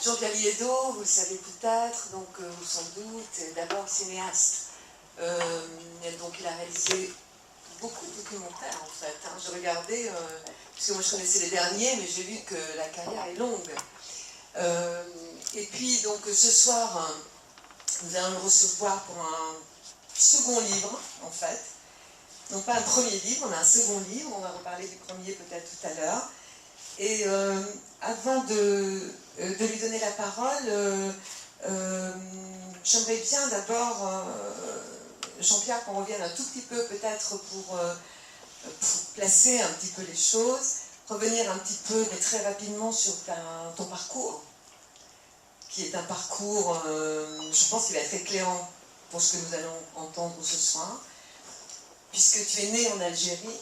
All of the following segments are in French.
Jean-Pierre Liédo, vous le savez peut-être, donc, ou sans doute, d'abord cinéaste. Donc il a réalisé beaucoup de documentaires en fait. Hein. Je regardais, parce que moi je connaissais les derniers, mais j'ai vu que la carrière est longue. Et puis donc ce soir, nous allons le recevoir pour un second livre en fait. Non pas un premier livre, on a un second livre, on va reparler du premier peut-être tout à l'heure. Et avant de lui donner la parole, j'aimerais bien d'abord, Jean-Pierre, qu'on revienne un tout petit peu peut-être pour placer un petit peu les choses, revenir un petit peu, mais très rapidement, sur ton parcours, qui est un parcours, je pense qu'il va être éclairant pour ce que nous allons entendre ce soir, puisque tu es né en Algérie.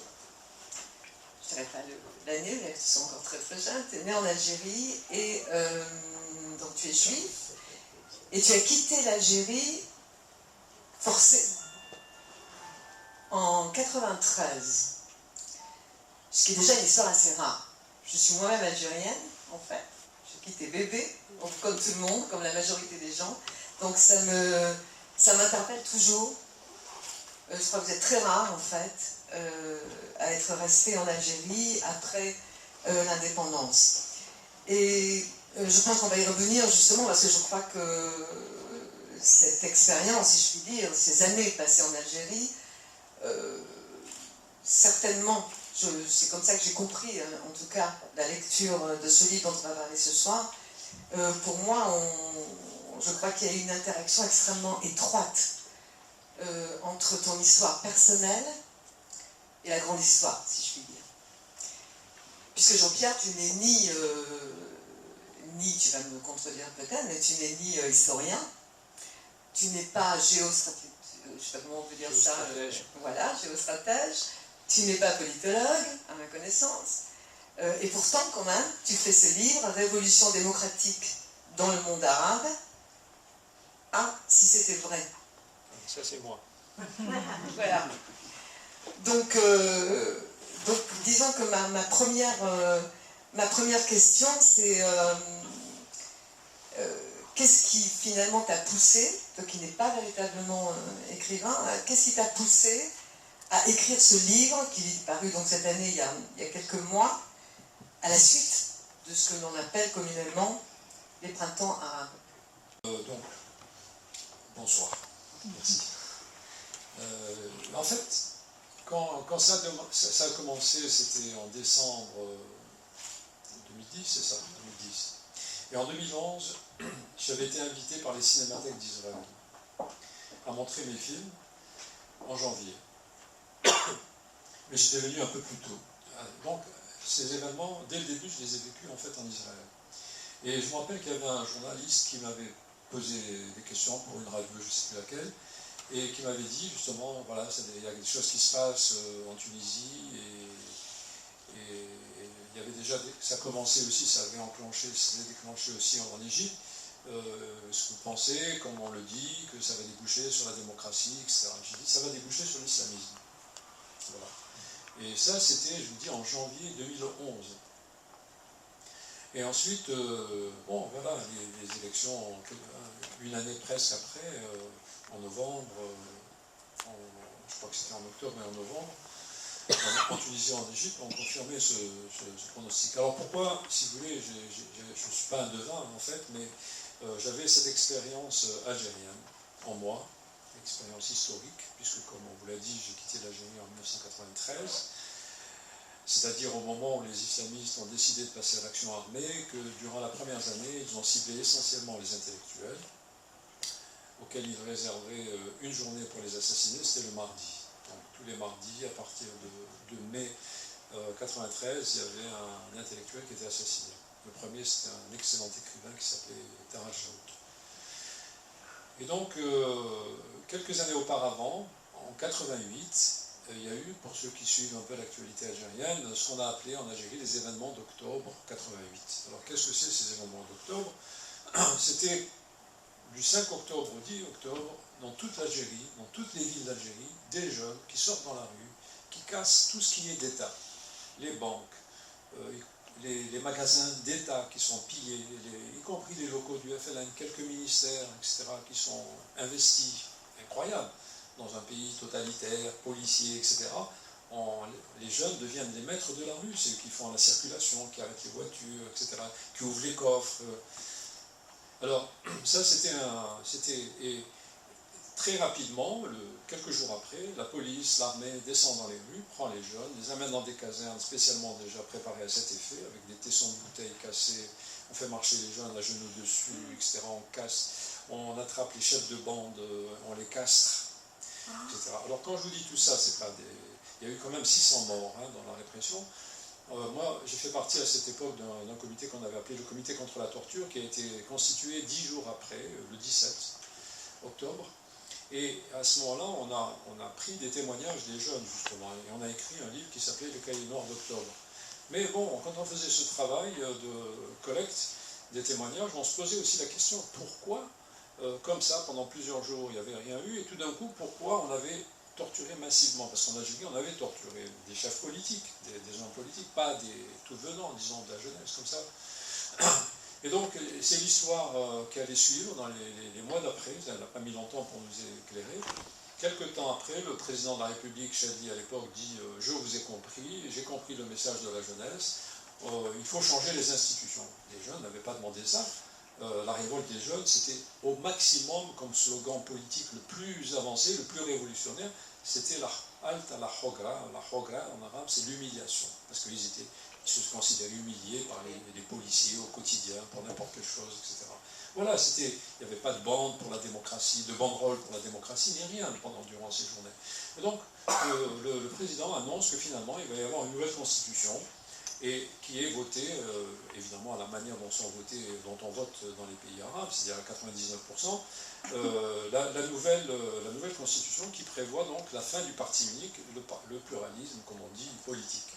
Je ne dirais pas l'année, mais tu es encore très très jeune, tu es né en Algérie, et donc tu es juif, et tu as quitté l'Algérie forcé en 93, ce qui est déjà une histoire assez rare. Je suis moi-même algérienne, en fait, j'ai quitté bébé, comme tout le monde, comme la majorité des gens, donc ça m'interpelle toujours. Je crois que vous êtes très rare, en fait, à être resté en Algérie après l'indépendance. Et je pense qu'on va y revenir justement parce que je crois que cette expérience, si je puis dire, ces années passées en Algérie, certainement, c'est comme ça que j'ai compris, en tout cas, la lecture de ce livre dont on va parler ce soir. Pour moi, je crois qu'il y a une interaction extrêmement étroite entre ton histoire personnelle et la grande histoire, si je puis dire. Puisque Jean-Pierre, tu n'es ni, tu vas me contredire peut-être, mais tu n'es ni historien, tu n'es pas géostratège, je ne sais pas comment on peut dire ça, voilà, géostratège, tu n'es pas politologue, à ma connaissance, et pourtant, quand même, tu fais ce livre, Révolution démocratique dans le monde arabe. Ah, si c'était vrai. Ça, c'est moi. Voilà. Donc, disons que ma première question, c'est qu'est-ce qui finalement t'a poussé, toi qui n'es pas véritablement écrivain, qu'est-ce qui t'a poussé à écrire ce livre qui est paru donc cette année il y a quelques mois, à la suite de ce que l'on appelle communément les printemps arabes. Donc, bonsoir. Merci. En fait, quand ça a commencé, c'était en décembre 2010, c'est ça, 2010. Et en 2011, j'avais été invité par les cinémathèques d'Israël à montrer mes films en janvier. Mais j'étais venu un peu plus tôt. Donc, ces événements, dès le début, je les ai vécus en fait en Israël. Et je me rappelle qu'il y avait un journaliste qui m'avait posé des questions pour une radio, je ne sais plus laquelle, et qui m'avait dit justement, voilà, il y a des choses qui se passent en Tunisie, et il y avait déjà, ça commençait aussi, ça avait déclenché aussi en Égypte. Ce que vous pensez, comme on le dit, que ça va déboucher sur la démocratie, etc. J'ai dit, ça va déboucher sur l'islamisme. Voilà. Et ça, c'était, je vous dis, en janvier 2011. Et ensuite, bon, voilà, les élections, une année presque après, en novembre, je crois que c'était en octobre, mais en novembre, en Tunisie et en Égypte, ont confirmé ce pronostic. Alors pourquoi, si vous voulez, je ne suis pas un devin en fait, mais j'avais cette expérience algérienne en moi, expérience historique, puisque comme on vous l'a dit, j'ai quitté l'Algérie en 1993, c'est-à-dire au moment où les islamistes ont décidé de passer à l'action armée, que durant la première année, ils ont ciblé essentiellement les intellectuels, auxquels ils réservaient une journée pour les assassiner, c'était le mardi. Donc tous les mardis, à partir de mai 1993, il y avait un intellectuel qui était assassiné. Le premier, c'était un excellent écrivain qui s'appelait Taraj Jaout. Et donc, quelques années auparavant, en 1988, il y a eu, pour ceux qui suivent un peu l'actualité algérienne, ce qu'on a appelé en Algérie les événements d'octobre 88. Alors, qu'est-ce que c'est ces événements d'octobre? C'était du 5 octobre au 10 octobre, dans toute l'Algérie, dans toutes les villes d'Algérie, des jeunes qui sortent dans la rue, qui cassent tout ce qui est d'État, les banques, les magasins d'État qui sont pillés, y compris les locaux du FLN, quelques ministères, etc., qui sont investis, incroyable, dans un pays totalitaire, policier, etc., les jeunes deviennent les maîtres de la rue, c'est eux qui font la circulation, qui arrêtent les voitures, etc., qui ouvrent les coffres. Alors, ça, et très rapidement, quelques jours après, la police, l'armée descend dans les rues, prend les jeunes, les amène dans des casernes spécialement déjà préparées à cet effet, avec des tessons de bouteilles cassés, on fait marcher les jeunes à genoux dessus, etc., on attrape les chefs de bande, on les castre, etc. Alors quand je vous dis tout ça, c'est pas des... Il y a eu quand même 600 morts dans la répression. Moi, j'ai fait partie à cette époque d'un comité qu'on avait appelé le comité contre la torture, qui a été constitué 10 jours après, le 17 octobre. Et à ce moment-là, on a pris des témoignages des jeunes, justement, et on a écrit un livre qui s'appelait Le Cahier noir d'octobre. Mais bon, quand on faisait ce travail de collecte des témoignages, on se posait aussi la question, pourquoi, comme ça, pendant plusieurs jours, il n'y avait rien eu, et tout d'un coup, pourquoi on avait torturé massivement? Parce qu'en Algérie, on avait torturé des chefs politiques, des gens politiques, pas des tout venants, disons, de la jeunesse, comme ça. Et donc, c'est l'histoire qui allait suivre dans les mois d'après, ça n'a pas mis longtemps pour nous éclairer. Quelque temps après, le président de la République, Chadli à l'époque, dit « Je vous ai compris, j'ai compris le message de la jeunesse, il faut changer les institutions ». Les jeunes n'avaient pas demandé ça. La révolte des jeunes, c'était au maximum, comme slogan politique le plus avancé, le plus révolutionnaire, c'était la halte à la hogra. La hogra, en arabe, c'est l'humiliation, parce qu'ils se considéraient humiliés par les policiers au quotidien, pour n'importe quelle chose, etc. Voilà, il n'y avait pas de bande pour la démocratie, de banderole pour la démocratie, ni rien durant ces journées. Et donc, le président annonce que finalement, il va y avoir une nouvelle constitution, et qui est votée, évidemment, à la manière dont on vote dans les pays arabes, c'est-à-dire à 99%, la nouvelle constitution qui prévoit donc la fin du parti unique, le pluralisme, comme on dit, politique.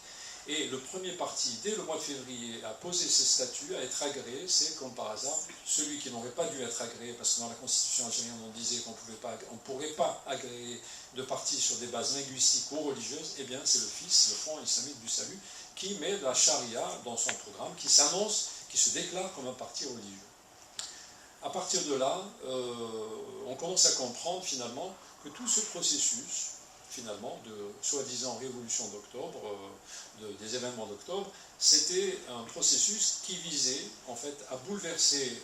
Et le premier parti, dès le mois de février, a posé ses statuts, à être agréé, c'est comme par hasard celui qui n'aurait pas dû être agréé, parce que dans la constitution algérienne on disait qu'on ne pourrait pas agréer de parti sur des bases linguistiques ou religieuses, eh bien c'est le FIS, le Front islamique du salut, qui met la charia dans son programme, qui s'annonce, qui se déclare comme un parti religieux. À partir de là, on commence à comprendre finalement que tout ce processus, finalement, de soi-disant révolution d'octobre, des événements d'octobre, c'était un processus qui visait en fait à bouleverser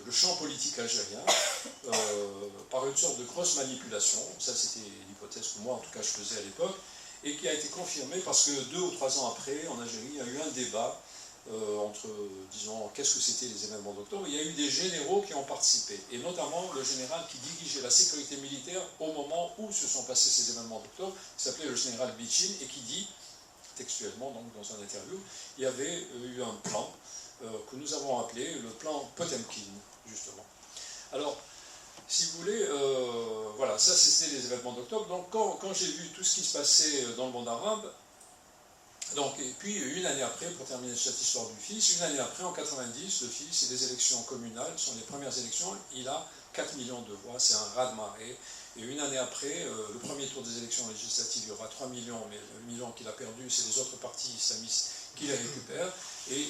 le champ politique algérien par une sorte de grosse manipulation. Ça, c'était l'hypothèse que moi, en tout cas, je faisais à l'époque, et qui a été confirmée parce que 2 ou 3 ans après, en Algérie, il y a eu un débat entre, disons, qu'est-ce que c'était les événements d'octobre. Il y a eu des généraux qui ont participé, et notamment le général qui dirigeait la sécurité militaire au moment où se sont passés ces événements d'octobre, qui s'appelait le général Bichin, et qui dit, textuellement, donc dans une interview, il y avait eu un plan que nous avons appelé le plan Potemkin, justement. Alors, si vous voulez, voilà, ça c'était les événements d'octobre. Donc quand j'ai vu tout ce qui se passait dans le monde arabe, donc, et puis une année après, pour terminer cette histoire du FIS, une année après, en 90, le FIS, et les élections communales, sont les premières élections, il a 4 millions de voix, c'est un raz-de-marée. Et une année après, le premier tour des élections législatives, il y aura 3 millions, mais le million qu'il a perdu, c'est les autres partis islamistes qui les récupèrent. Et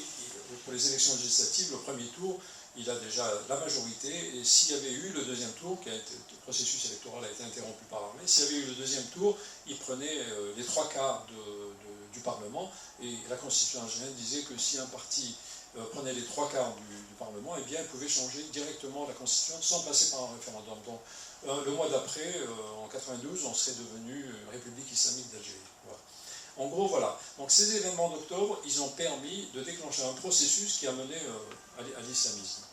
pour les élections législatives, le premier tour, il a déjà la majorité, et s'il y avait eu le deuxième tour, le processus électoral a été interrompu par l'armée, s'il y avait eu le deuxième tour, il prenait les 3/4 du Parlement, et la Constitution algérienne disait que si un parti prenait les 3/4 du Parlement, eh bien, il pouvait changer directement la Constitution sans passer par un référendum. Donc, le mois d'après, en 92, on serait devenu République islamique d'Algérie. Voilà. En gros, voilà. Donc ces événements d'octobre, ils ont permis de déclencher un processus qui a mené à l'islamisme.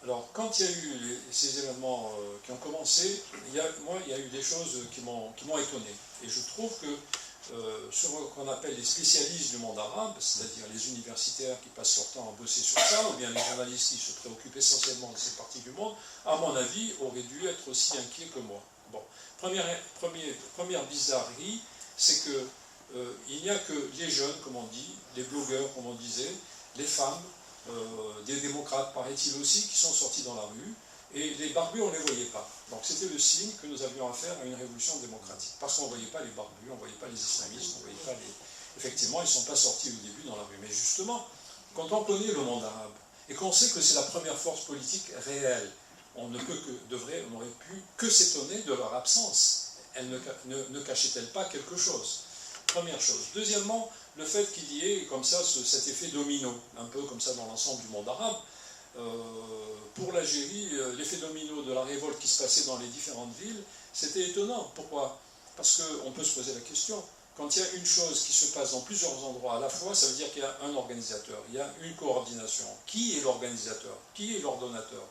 Alors, quand il y a eu ces événements qui ont commencé, il y a eu des choses qui m'ont étonné. Et je trouve que ce qu'on appelle les spécialistes du monde arabe, c'est-à-dire les universitaires qui passent leur temps à bosser sur ça, ou bien les journalistes qui se préoccupent essentiellement de cette partie du monde, à mon avis, auraient dû être aussi inquiets que moi. Bon, première bizarrerie, c'est que il n'y a que les jeunes, comme on dit, les blogueurs, comme on disait, les femmes, des démocrates, paraît-il aussi, qui sont sortis dans la rue, et les barbus, on ne les voyait pas. Donc c'était le signe que nous avions affaire à une révolution démocratique, parce qu'on ne voyait pas les barbus, on ne voyait pas les islamistes, on ne voyait pas les effectivement, ils ne sont pas sortis au début dans la rue. Mais justement, quand on connaît le monde arabe, et qu'on sait que c'est la première force politique réelle, on n'aurait pu que s'étonner de leur absence. Elle ne cachait-elle pas quelque chose? Première chose. Deuxièmement, le fait qu'il y ait comme ça cet effet domino, un peu comme ça dans l'ensemble du monde arabe. Pour l'Algérie, l'effet domino de la révolte qui se passait dans les différentes villes, c'était étonnant. Pourquoi? Parce qu'on peut se poser la question. Quand il y a une chose qui se passe dans plusieurs endroits à la fois, ça veut dire qu'il y a un organisateur, il y a une coordination. Qui est l'organisateur? Qui est l'ordonnateur?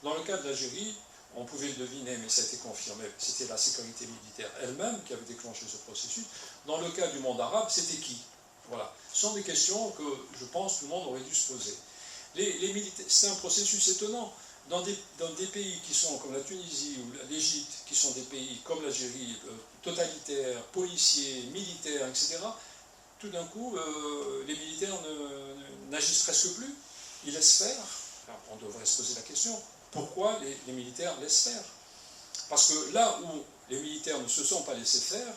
Dans le cas de l'Algérie, on pouvait le deviner, mais ça a été confirmé, c'était la sécurité militaire elle-même qui avait déclenché ce processus. Dans le cas du monde arabe, c'était qui? Voilà. Ce sont des questions que, je pense, tout le monde aurait dû se poser. C'est un processus étonnant. Dans des pays qui sont comme la Tunisie ou l'Égypte, qui sont des pays comme l'Algérie, totalitaires, policiers, militaires, etc., tout d'un coup, les militaires n'agissent presque plus. Ils laissent faire. Alors, on devrait se poser la question, pourquoi les militaires laissent faire? Parce que là où les militaires ne se sont pas laissés faire,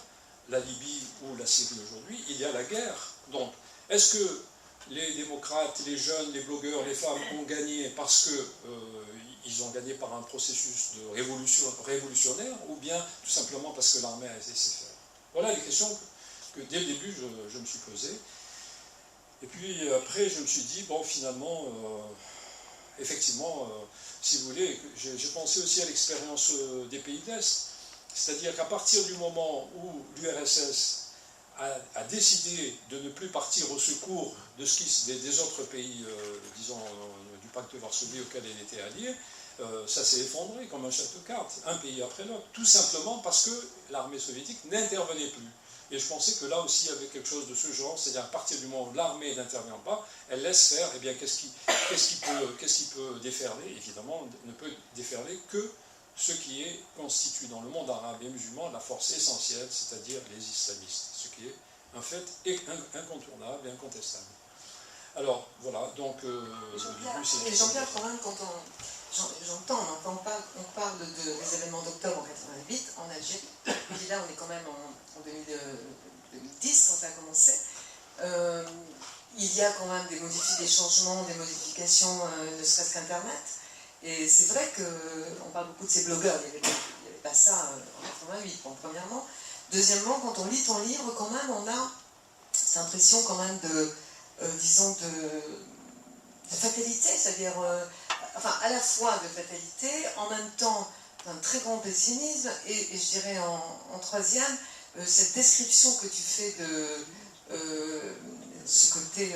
la Libye ou la Syrie aujourd'hui, il y a la guerre. Donc, est-ce que les démocrates, les jeunes, les blogueurs, les femmes ont gagné parce qu'ils ont gagné par un processus de révolution révolutionnaire, ou bien tout simplement parce que l'armée a laissé faire? Voilà les questions que dès le début je me suis posées. Et puis après je me suis dit, bon finalement, effectivement, si vous voulez, j'ai pensé aussi à l'expérience des pays de l'Est. C'est-à-dire qu'à partir du moment où l'URSS a décidé de ne plus partir au secours des autres pays, disons, du pacte de Varsovie auquel elle était alliée, ça s'est effondré comme un château de cartes, un pays après l'autre, tout simplement parce que l'armée soviétique n'intervenait plus. Et je pensais que là aussi il y avait quelque chose de ce genre, c'est-à-dire à partir du moment où l'armée n'intervient pas, elle laisse faire, et bien qu'est-ce qui peut déferler? Évidemment, ne peut déferler que ce qui est constitue dans le monde arabe et musulman la force essentielle, c'est-à-dire les islamistes, ce qui est un fait incontournable et incontestable. Alors, voilà, donc... Jean-Pierre, quand même, quand on parle des événements d'octobre en 88 en Algérie, puis là on est quand même en 2010 quand ça a commencé, il y a quand même des changements, des modifications, ne serait-ce qu'Internet. Et c'est vrai qu'on parle beaucoup de ces blogueurs, il n'y avait pas ça en 88, bon, premièrement. Deuxièmement, quand on lit ton livre, quand même, on a cette impression quand même disons, de fatalité, c'est-à-dire, enfin, à la fois de fatalité, en même temps d'un très grand pessimisme, et je dirais en troisième, cette description que tu fais de ce côté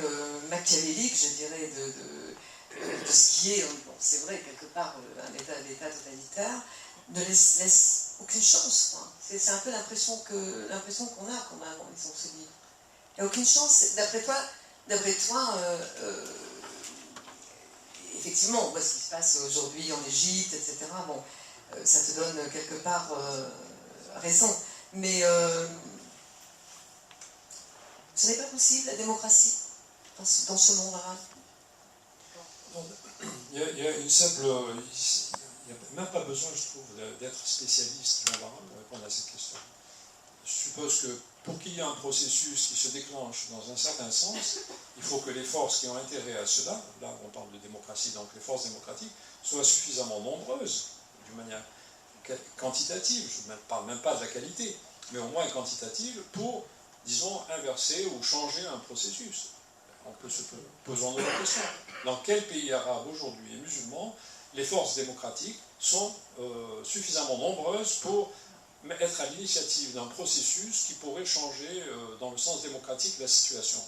machiavélique, je dirais, de ce qui est, bon, c'est vrai, quelque part, un état totalitaire, ne laisse aucune chance. C'est un peu l'impression qu'on a quand même en lisant ce livre. Il n'y a aucune chance. D'après toi, effectivement, on voit ce qui se passe aujourd'hui en Égypte, etc. Bon, ça te donne quelque part raison. Mais ce n'est pas possible, la démocratie, dans ce monde arabe. Il y a une simple... Il n'y a même pas besoin, je trouve, d'être spécialiste du monde arabe pour répondre à cette question. Je suppose que pour qu'il y ait un processus qui se déclenche dans un certain sens, il faut que les forces qui ont intérêt à cela, là on parle de démocratie, donc les forces démocratiques, soient suffisamment nombreuses, d'une manière quantitative, je ne parle même pas de la qualité, mais au moins quantitative, pour, disons, inverser ou changer un processus. On peut se poser la question. Dans quel pays arabe aujourd'hui et musulman, les forces démocratiques sont suffisamment nombreuses pour être à l'initiative d'un processus qui pourrait changer dans le sens démocratique la situation?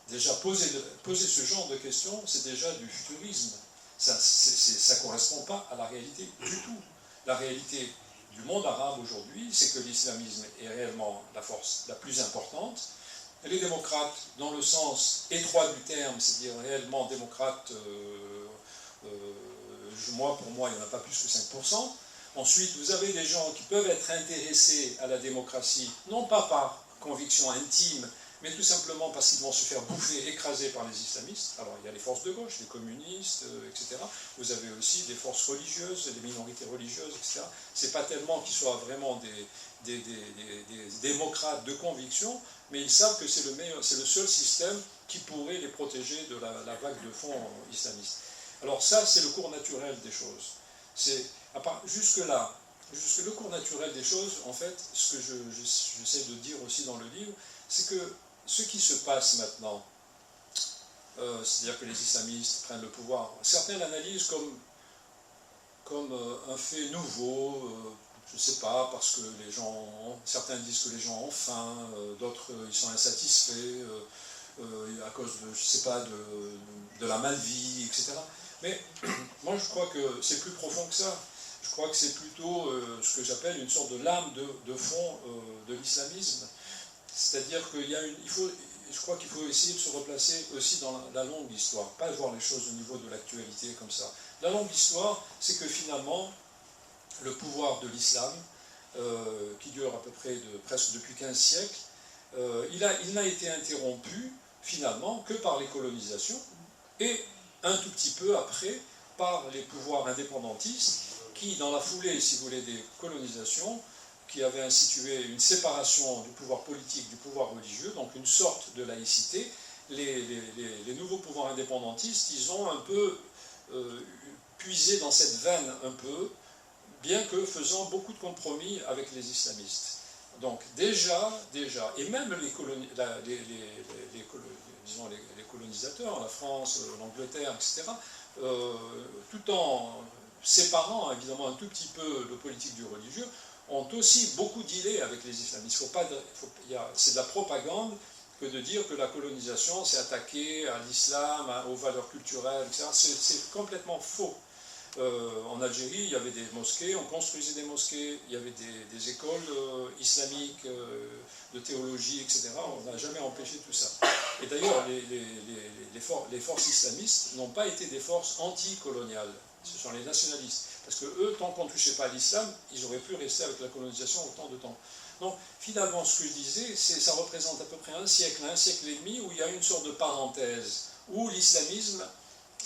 Déjà, poser ce genre de questions, c'est déjà du futurisme. Ça ne correspond pas à la réalité du tout. La réalité du monde arabe aujourd'hui, c'est que l'islamisme est réellement la force la plus importante. Les démocrates, dans le sens étroit du terme, c'est-à-dire réellement démocrates, pour moi, il n'y en a pas plus que 5%. Ensuite, vous avez des gens qui peuvent être intéressés à la démocratie, non pas par conviction intime, mais tout simplement parce qu'ils vont se faire bouffer, écraser par les islamistes. Alors, il y a les forces de gauche, les communistes, etc. Vous avez aussi des forces religieuses, des minorités religieuses, etc. Ce n'est pas tellement qu'ils soient vraiment des démocrates de conviction, mais ils savent que c'est le seul système qui pourrait les protéger de la vague de fond islamiste. Alors ça, c'est le cours naturel des choses. Jusque-là, le cours naturel des choses, en fait, ce que j'essaie de dire aussi dans le livre, c'est que ce qui se passe maintenant, c'est-à-dire que les islamistes prennent le pouvoir, certains l'analysent comme un fait nouveau, je ne sais pas, parce que certains disent que les gens ont faim, d'autres ils sont insatisfaits, à cause de, je ne sais pas, de la malvie, etc. Mais moi je crois que c'est plus profond que ça. Je crois que c'est plutôt ce que j'appelle une sorte de lame de fond de l'islamisme. C'est-à-dire je crois qu'il faut essayer de se replacer aussi dans la longue histoire, pas voir les choses au niveau de l'actualité comme ça. La longue histoire, c'est que finalement, le pouvoir de l'islam, qui dure à peu près presque depuis 15 siècles, il n'a été interrompu finalement que par les colonisations et un tout petit peu après par les pouvoirs indépendantistes qui, dans la foulée, si vous voulez, des colonisations, qui avaient institué une séparation du pouvoir politique du pouvoir religieux, donc une sorte de laïcité, les nouveaux pouvoirs indépendantistes, ils ont un peu puisé dans cette veine un peu, bien que faisant beaucoup de compromis avec les islamistes. Donc déjà, et même les colonisateurs, la France, l'Angleterre, etc., tout en séparant évidemment un tout petit peu le politique du religieux, ont aussi beaucoup dealé avec les islamistes. C'est de la propagande que de dire que la colonisation s'est attaquée à l'islam, aux valeurs culturelles, etc. C'est complètement faux. En Algérie, il y avait des mosquées, on construisait des mosquées, il y avait des écoles islamiques de théologie, etc. On n'a jamais empêché tout ça. Et d'ailleurs, les forces islamistes n'ont pas été des forces anticoloniales. Ce sont les nationalistes. Parce que eux, tant qu'on ne touchait pas à l'islam, ils auraient pu rester avec la colonisation autant de temps. Donc, finalement, ce que je disais, ça représente à peu près un siècle et demi, où il y a une sorte de parenthèse, où l'islamisme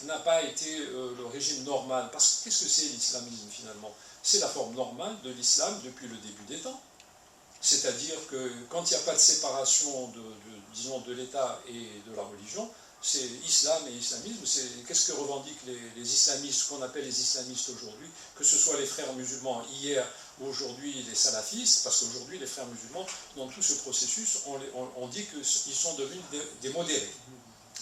n'a pas été le régime normal. Parce que qu'est-ce que c'est l'islamisme, finalement? C'est la forme normale de l'islam depuis le début des temps. C'est-à-dire que quand il n'y a pas de séparation disons, de l'État et de la religion, c'est islam et islamisme. Qu'est-ce que revendiquent les islamistes, ce qu'on appelle les islamistes aujourd'hui, que ce soit les frères musulmans hier ou aujourd'hui les salafistes, parce qu'aujourd'hui les frères musulmans, dans tout ce processus, on dit qu'ils sont devenus des modérés.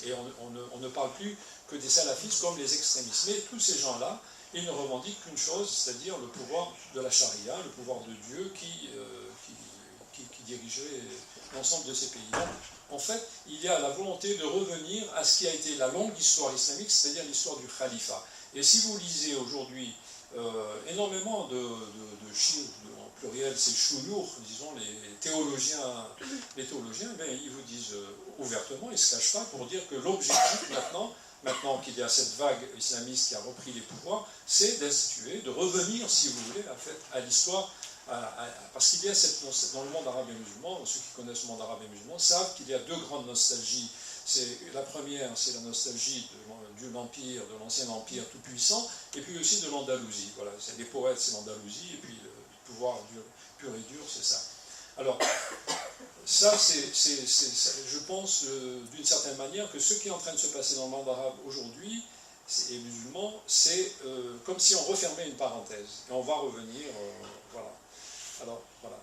Et on ne parle plus que des salafistes comme les extrémistes. Mais tous ces gens-là, ils ne revendiquent qu'une chose, c'est-à-dire le pouvoir de la charia, le pouvoir de Dieu qui dirigeait l'ensemble de ces pays. Donc, en fait, il y a la volonté de revenir à ce qui a été la longue histoire islamique, c'est-à-dire l'histoire du khalifa. Et si vous lisez aujourd'hui énormément de en pluriel, c'est chounour, disons, les théologiens, ben, ils vous disent ouvertement, ils ne se cachent pas pour dire que l'objectif maintenant qu'il y a cette vague islamiste qui a repris les pouvoirs, c'est d'instituer, de revenir, si vous voulez, en fait, à l'histoire. Parce qu'il y a dans le monde arabe et musulman, ceux qui connaissent le monde arabe et musulman savent qu'il y a deux grandes nostalgies. La première, c'est la nostalgie de l'Empire, de l'ancien Empire tout-puissant, et puis aussi de l'Andalousie. Voilà, les poètes, c'est l'Andalousie, et puis le pouvoir pur et dur, c'est ça. Alors, ça, je pense, d'une certaine manière, que ce qui est en train de se passer dans le monde arabe aujourd'hui, et musulman, c'est comme si on refermait une parenthèse. Et on va revenir, voilà. Alors, voilà.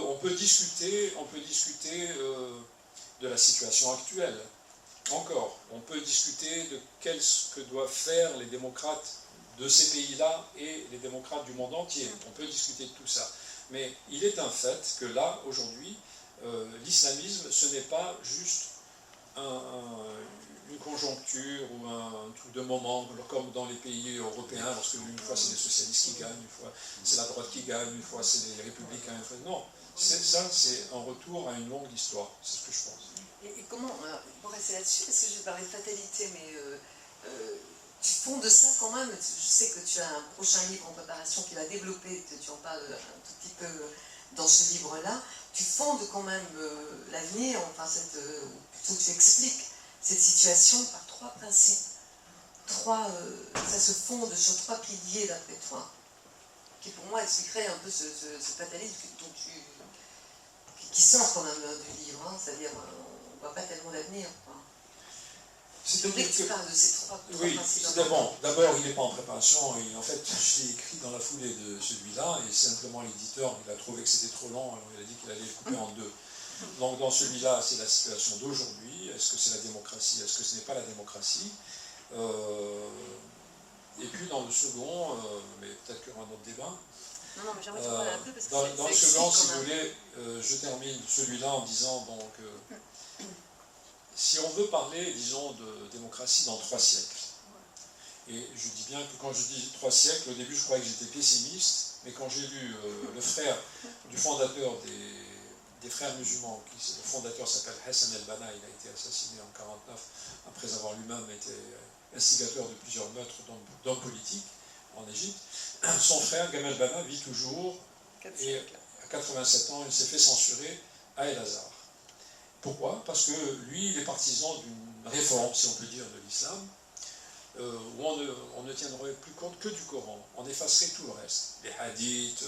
On peut discuter de la situation actuelle. Encore, on peut discuter de ce que doivent faire les démocrates de ces pays-là et les démocrates du monde entier. On peut discuter de tout ça. Mais il est un fait que là, aujourd'hui, l'islamisme, ce n'est pas juste une conjoncture ou un truc de moment, comme dans les pays européens, parce qu'une fois c'est les socialistes qui gagnent, une fois c'est la droite qui gagne, une fois c'est les républicains, une fois... Non, ça c'est un retour à une longue histoire, c'est ce que je pense. Et comment, pour rester là-dessus, parce que je parlais de fatalité, mais tu fondes ça quand même, je sais que tu as un prochain livre en préparation qui va développer, tu en parles un tout petit peu dans ce livre-là, tu fondes quand même l'avenir, enfin, plutôt tu expliques cette situation par trois principes. Ça se fonde sur trois piliers d'après toi, qui pour moi expliqueraient un peu ce fatalisme qui sort quand même du livre, hein, c'est-à-dire on ne voit pas tellement d'avenir. C'est-à-dire que tu parles de ces trois oui, principes. d'abord il n'est pas en préparation, et en fait je l'ai écrit dans la foulée de celui-là, et simplement l'éditeur, il a trouvé que c'était trop long, alors il a dit qu'il allait le couper en deux. Donc dans celui-là, c'est la situation d'aujourd'hui, est-ce que c'est la démocratie, est-ce que ce n'est pas la démocratie et puis dans le second, mais peut-être qu'il y aura un autre débat. Non, mais j'aimerais te parler un peu parce que dans le second, si vous voulez, je termine celui-là en disant donc si on veut parler, disons, de démocratie dans 3 siècles, et je dis bien que quand je dis 3 siècles, au début je croyais que j'étais pessimiste, mais quand j'ai lu le frère du fondateur des frères musulmans, le fondateur s'appelle Hassan el-Banna, il a été assassiné en 1949, après avoir lui-même été instigateur de plusieurs meurtres d'hommes politiques en Égypte. Son frère, Gamal Banna, vit toujours, et à 87 ans, il s'est fait censurer à El-Azhar. Pourquoi? Parce que lui, il est partisan d'une réforme, si on peut dire, de l'islam, où on ne tiendrait plus compte que du Coran. On effacerait tout le reste, les hadiths,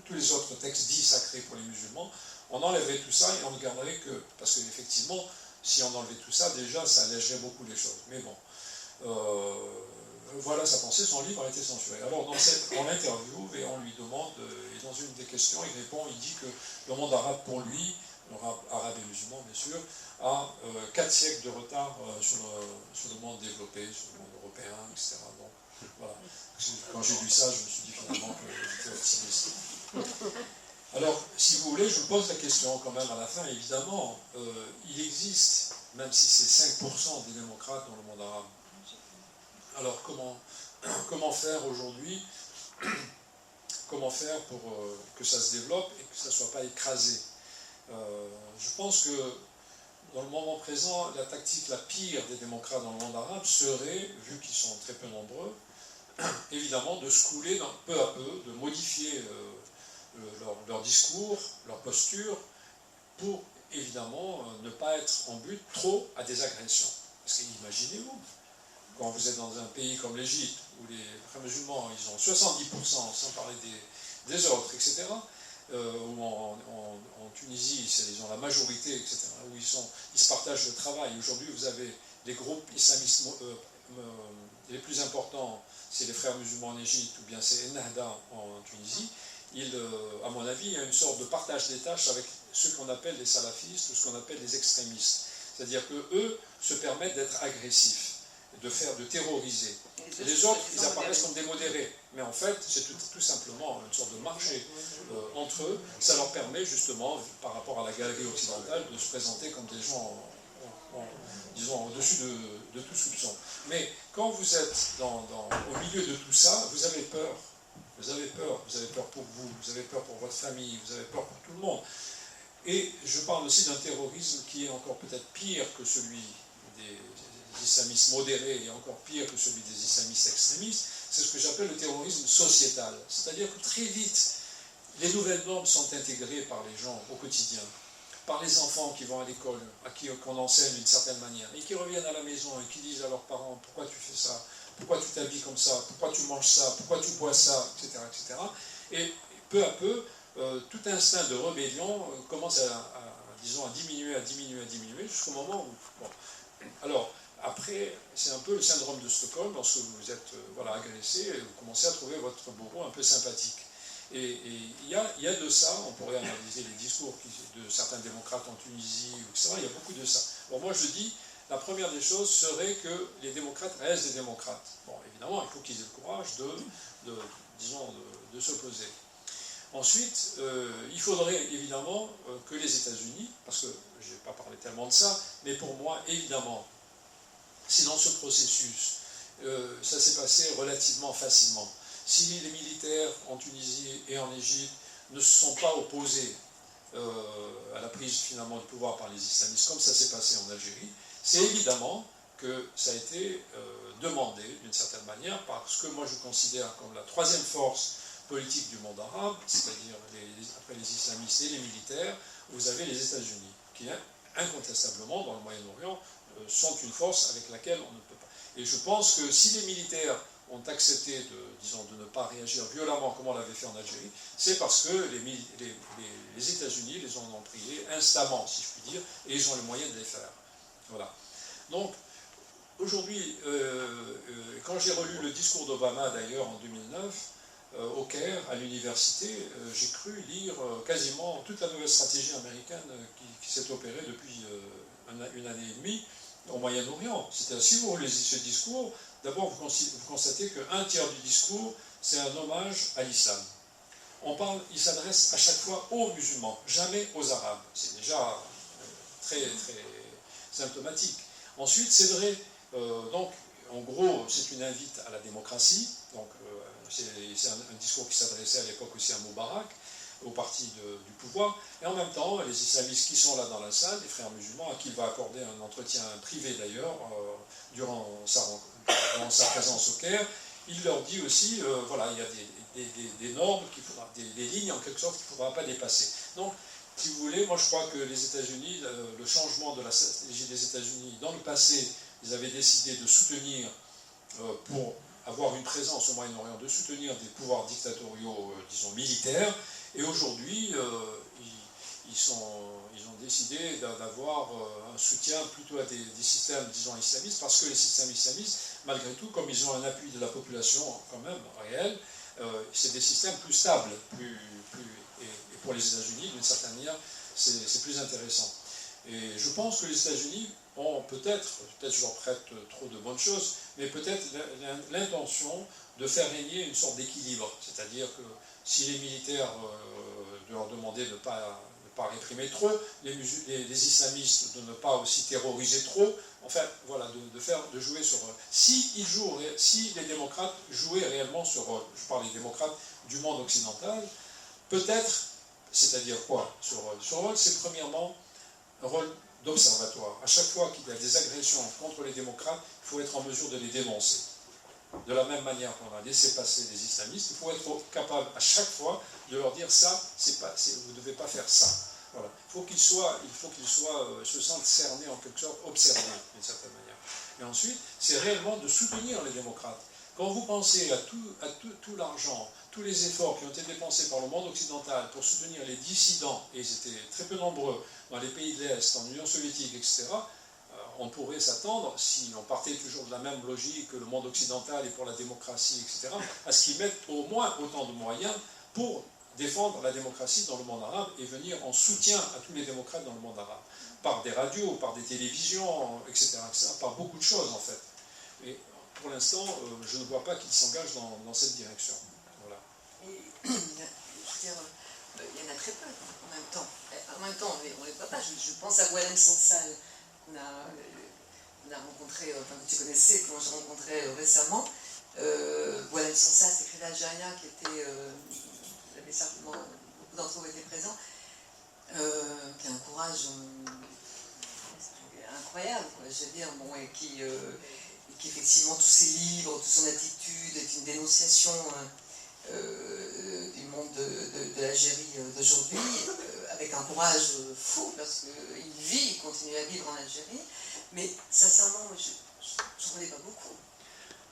tous les autres textes dits sacrés pour les musulmans. On enlèverait tout ça et on ne garderait que... Parce qu'effectivement, si on enlevait tout ça, déjà, ça allégerait beaucoup les choses. Mais bon, voilà sa pensée, son livre a été censuré. Alors, dans l'interview, et on lui demande, et dans une des questions, il répond, il dit que le monde arabe, pour lui, arabe et musulman bien sûr, a 4 siècles de retard sur le monde développé, sur le monde européen, etc. Donc, voilà. Quand j'ai lu ça, je me suis dit finalement que j'étais optimiste. Alors, si vous voulez, je vous pose la question quand même à la fin. Évidemment, il existe, même si c'est 5% des démocrates dans le monde arabe. Alors, comment faire aujourd'hui? Comment faire pour que ça se développe et que ça ne soit pas écrasé? Je pense que dans le moment présent, la tactique la pire des démocrates dans le monde arabe serait, vu qu'ils sont très peu nombreux, évidemment de se couler peu à peu, de modifier leur discours, leur posture, pour évidemment ne pas être en but trop à des agressions. Parce qu'imaginez-vous, quand vous êtes dans un pays comme l'Égypte, où les frères musulmans, ils ont 70%, sans parler des autres, etc., ou en Tunisie, ils ont la majorité, etc., où ils se partagent le travail. Aujourd'hui, vous avez les groupes islamistes les plus importants, c'est les frères musulmans en Égypte, ou bien c'est Ennahda en Tunisie. À mon avis, il y a une sorte de partage des tâches avec ceux qu'on appelle les salafistes, ou ce qu'on appelle les extrémistes. C'est-à-dire qu'eux se permettent d'être agressifs, de terroriser. Et les autres, ils apparaissent comme des modérés. Mais en fait, c'est tout simplement une sorte de marché entre eux. Ça leur permet justement, par rapport à la galerie occidentale, de se présenter comme des gens, disons, au-dessus de tout soupçon. Mais quand vous êtes au milieu de tout ça, vous avez peur. Vous avez peur pour vous, vous avez peur pour votre famille, vous avez peur pour tout le monde. Et je parle aussi d'un terrorisme qui est encore peut-être pire que celui des islamistes modérés et encore pire que celui des islamistes extrémistes, c'est ce que j'appelle le terrorisme sociétal. C'est-à-dire que très vite, les nouvelles normes sont intégrées par les gens au quotidien, par les enfants qui vont à l'école, à qui qu'on enseigne d'une certaine manière, et qui reviennent à la maison et qui disent à leurs parents « Pourquoi tu fais ça? Pourquoi tu t'habilles comme ça? Pourquoi tu manges ça? Pourquoi tu bois ça ?» etc., etc. Et peu à peu, tout instinct de rébellion commence disons, à diminuer, jusqu'au moment où... Bon. Alors, après, c'est un peu le syndrome de Stockholm, lorsque vous êtes agressé, vous commencez à trouver votre bourreau un peu sympathique. Et il y a de ça, on pourrait analyser les discours de certains démocrates en Tunisie, etc. Il y a beaucoup de ça. Bon, moi je dis, la première des choses serait que les démocrates restent des démocrates. Bon, évidemment, il faut qu'ils aient le courage de s'opposer. Ensuite, il faudrait évidemment que les États-Unis, parce que je n'ai pas parlé tellement de ça, mais pour moi, évidemment, si dans ce processus, ça s'est passé relativement facilement, si les militaires en Tunisie et en Égypte ne se sont pas opposés à la prise finalement du pouvoir par les islamistes, comme ça s'est passé en Algérie, c'est évidemment que ça a été demandé d'une certaine manière, parce que moi je considère comme la troisième force politique du monde arabe, c'est-à-dire après les islamistes et les militaires, vous avez les États-Unis, qui incontestablement dans le Moyen-Orient sont une force avec laquelle on ne peut pas. Et je pense que si les militaires ont accepté de ne pas réagir violemment comme on l'avait fait en Algérie, c'est parce que les États-Unis les en ont priés instamment, si je puis dire, et ils ont les moyens de les faire. Voilà. Donc, aujourd'hui, quand j'ai relu le discours d'Obama, d'ailleurs, en 2009, au Caire, à l'université, j'ai cru lire quasiment toute la nouvelle stratégie américaine qui s'est opérée depuis une année et demie au Moyen-Orient. C'est-à-dire, si vous lisez ce discours, d'abord vous constatez qu'un tiers du discours, c'est un hommage à l'islam. Il s'adresse à chaque fois aux musulmans, jamais aux arabes. C'est déjà très, très symptomatique. Ensuite, c'est vrai, donc, en gros, c'est une invite à la démocratie. Donc, c'est un discours qui s'adressait à l'époque aussi à Moubarak, au parti du pouvoir. Et en même temps, les islamistes qui sont là dans la salle, les frères musulmans, à qui il va accorder un entretien privé d'ailleurs, durant sa présence au Caire, il leur dit aussi, voilà, il y a des normes, des lignes en quelque sorte qu'il ne faudra pas dépasser. Donc, si vous voulez, moi je crois que les États-Unis, le changement de la stratégie des États-Unis, dans le passé, ils avaient décidé de soutenir, pour avoir une présence au Moyen-Orient, de soutenir des pouvoirs dictatoriaux, disons, militaires, et aujourd'hui, ils ont décidé d'avoir un soutien plutôt à des systèmes, disons, islamistes, parce que les systèmes islamistes, malgré tout, comme ils ont un appui de la population quand même réel, c'est des systèmes plus stables, et pour les États-Unis, d'une certaine manière, c'est plus intéressant. Et je pense que les États-Unis ont peut-être je leur prête trop de bonnes choses, mais peut-être l'intention de faire régner une sorte d'équilibre. C'est-à-dire que si les militaires de leur demander de ne pas réprimer trop, les islamistes de ne pas aussi terroriser trop, enfin voilà, de jouer sur... Si les démocrates jouaient réellement sur, je parle des démocrates du monde occidental, peut-être, c'est-à-dire quoi sur le rôle, c'est premièrement un rôle d'observatoire. À chaque fois qu'il y a des agressions contre les démocrates, il faut être en mesure de les dénoncer. De la même manière qu'on a laissé passer les islamistes, il faut être capable à chaque fois de leur dire ça, vous ne devez pas faire ça. Voilà. Il faut qu'ils se sentent cernés en quelque sorte, observés d'une certaine manière. Et ensuite, c'est réellement de soutenir les démocrates. Quand vous pensez à tout l'argent, tous les efforts qui ont été dépensés par le monde occidental pour soutenir les dissidents, et ils étaient très peu nombreux dans les pays de l'Est, en Union soviétique, etc., on pourrait s'attendre, si on partait toujours de la même logique que le monde occidental et pour la démocratie, etc., à ce qu'ils mettent au moins autant de moyens pour défendre la démocratie dans le monde arabe et venir en soutien à tous les démocrates dans le monde arabe, par des radios, par des télévisions, etc., par beaucoup de choses en fait. Et pour l'instant, je ne vois pas qu'ils s'engagent dans cette direction. Voilà. Et, je veux dire, il y en a très peu en même temps. En même temps, on ne les voit pas. Je pense à Boualem Sansal, qu'on a rencontré, enfin que tu connaissais, que moi j'ai rencontré récemment. Boualem Sansal, c'est écrivain algérien qui était, vous avez certainement, beaucoup d'entre vous étaient présents, qui a un courage incroyable, quoi, je veux dire, bon, et qui effectivement, tous ses livres, toute son attitude est une dénonciation du monde de l'Algérie d'aujourd'hui, avec un courage fou, parce qu'il vit, il continue à vivre en Algérie, mais sincèrement, je n'en connais pas beaucoup.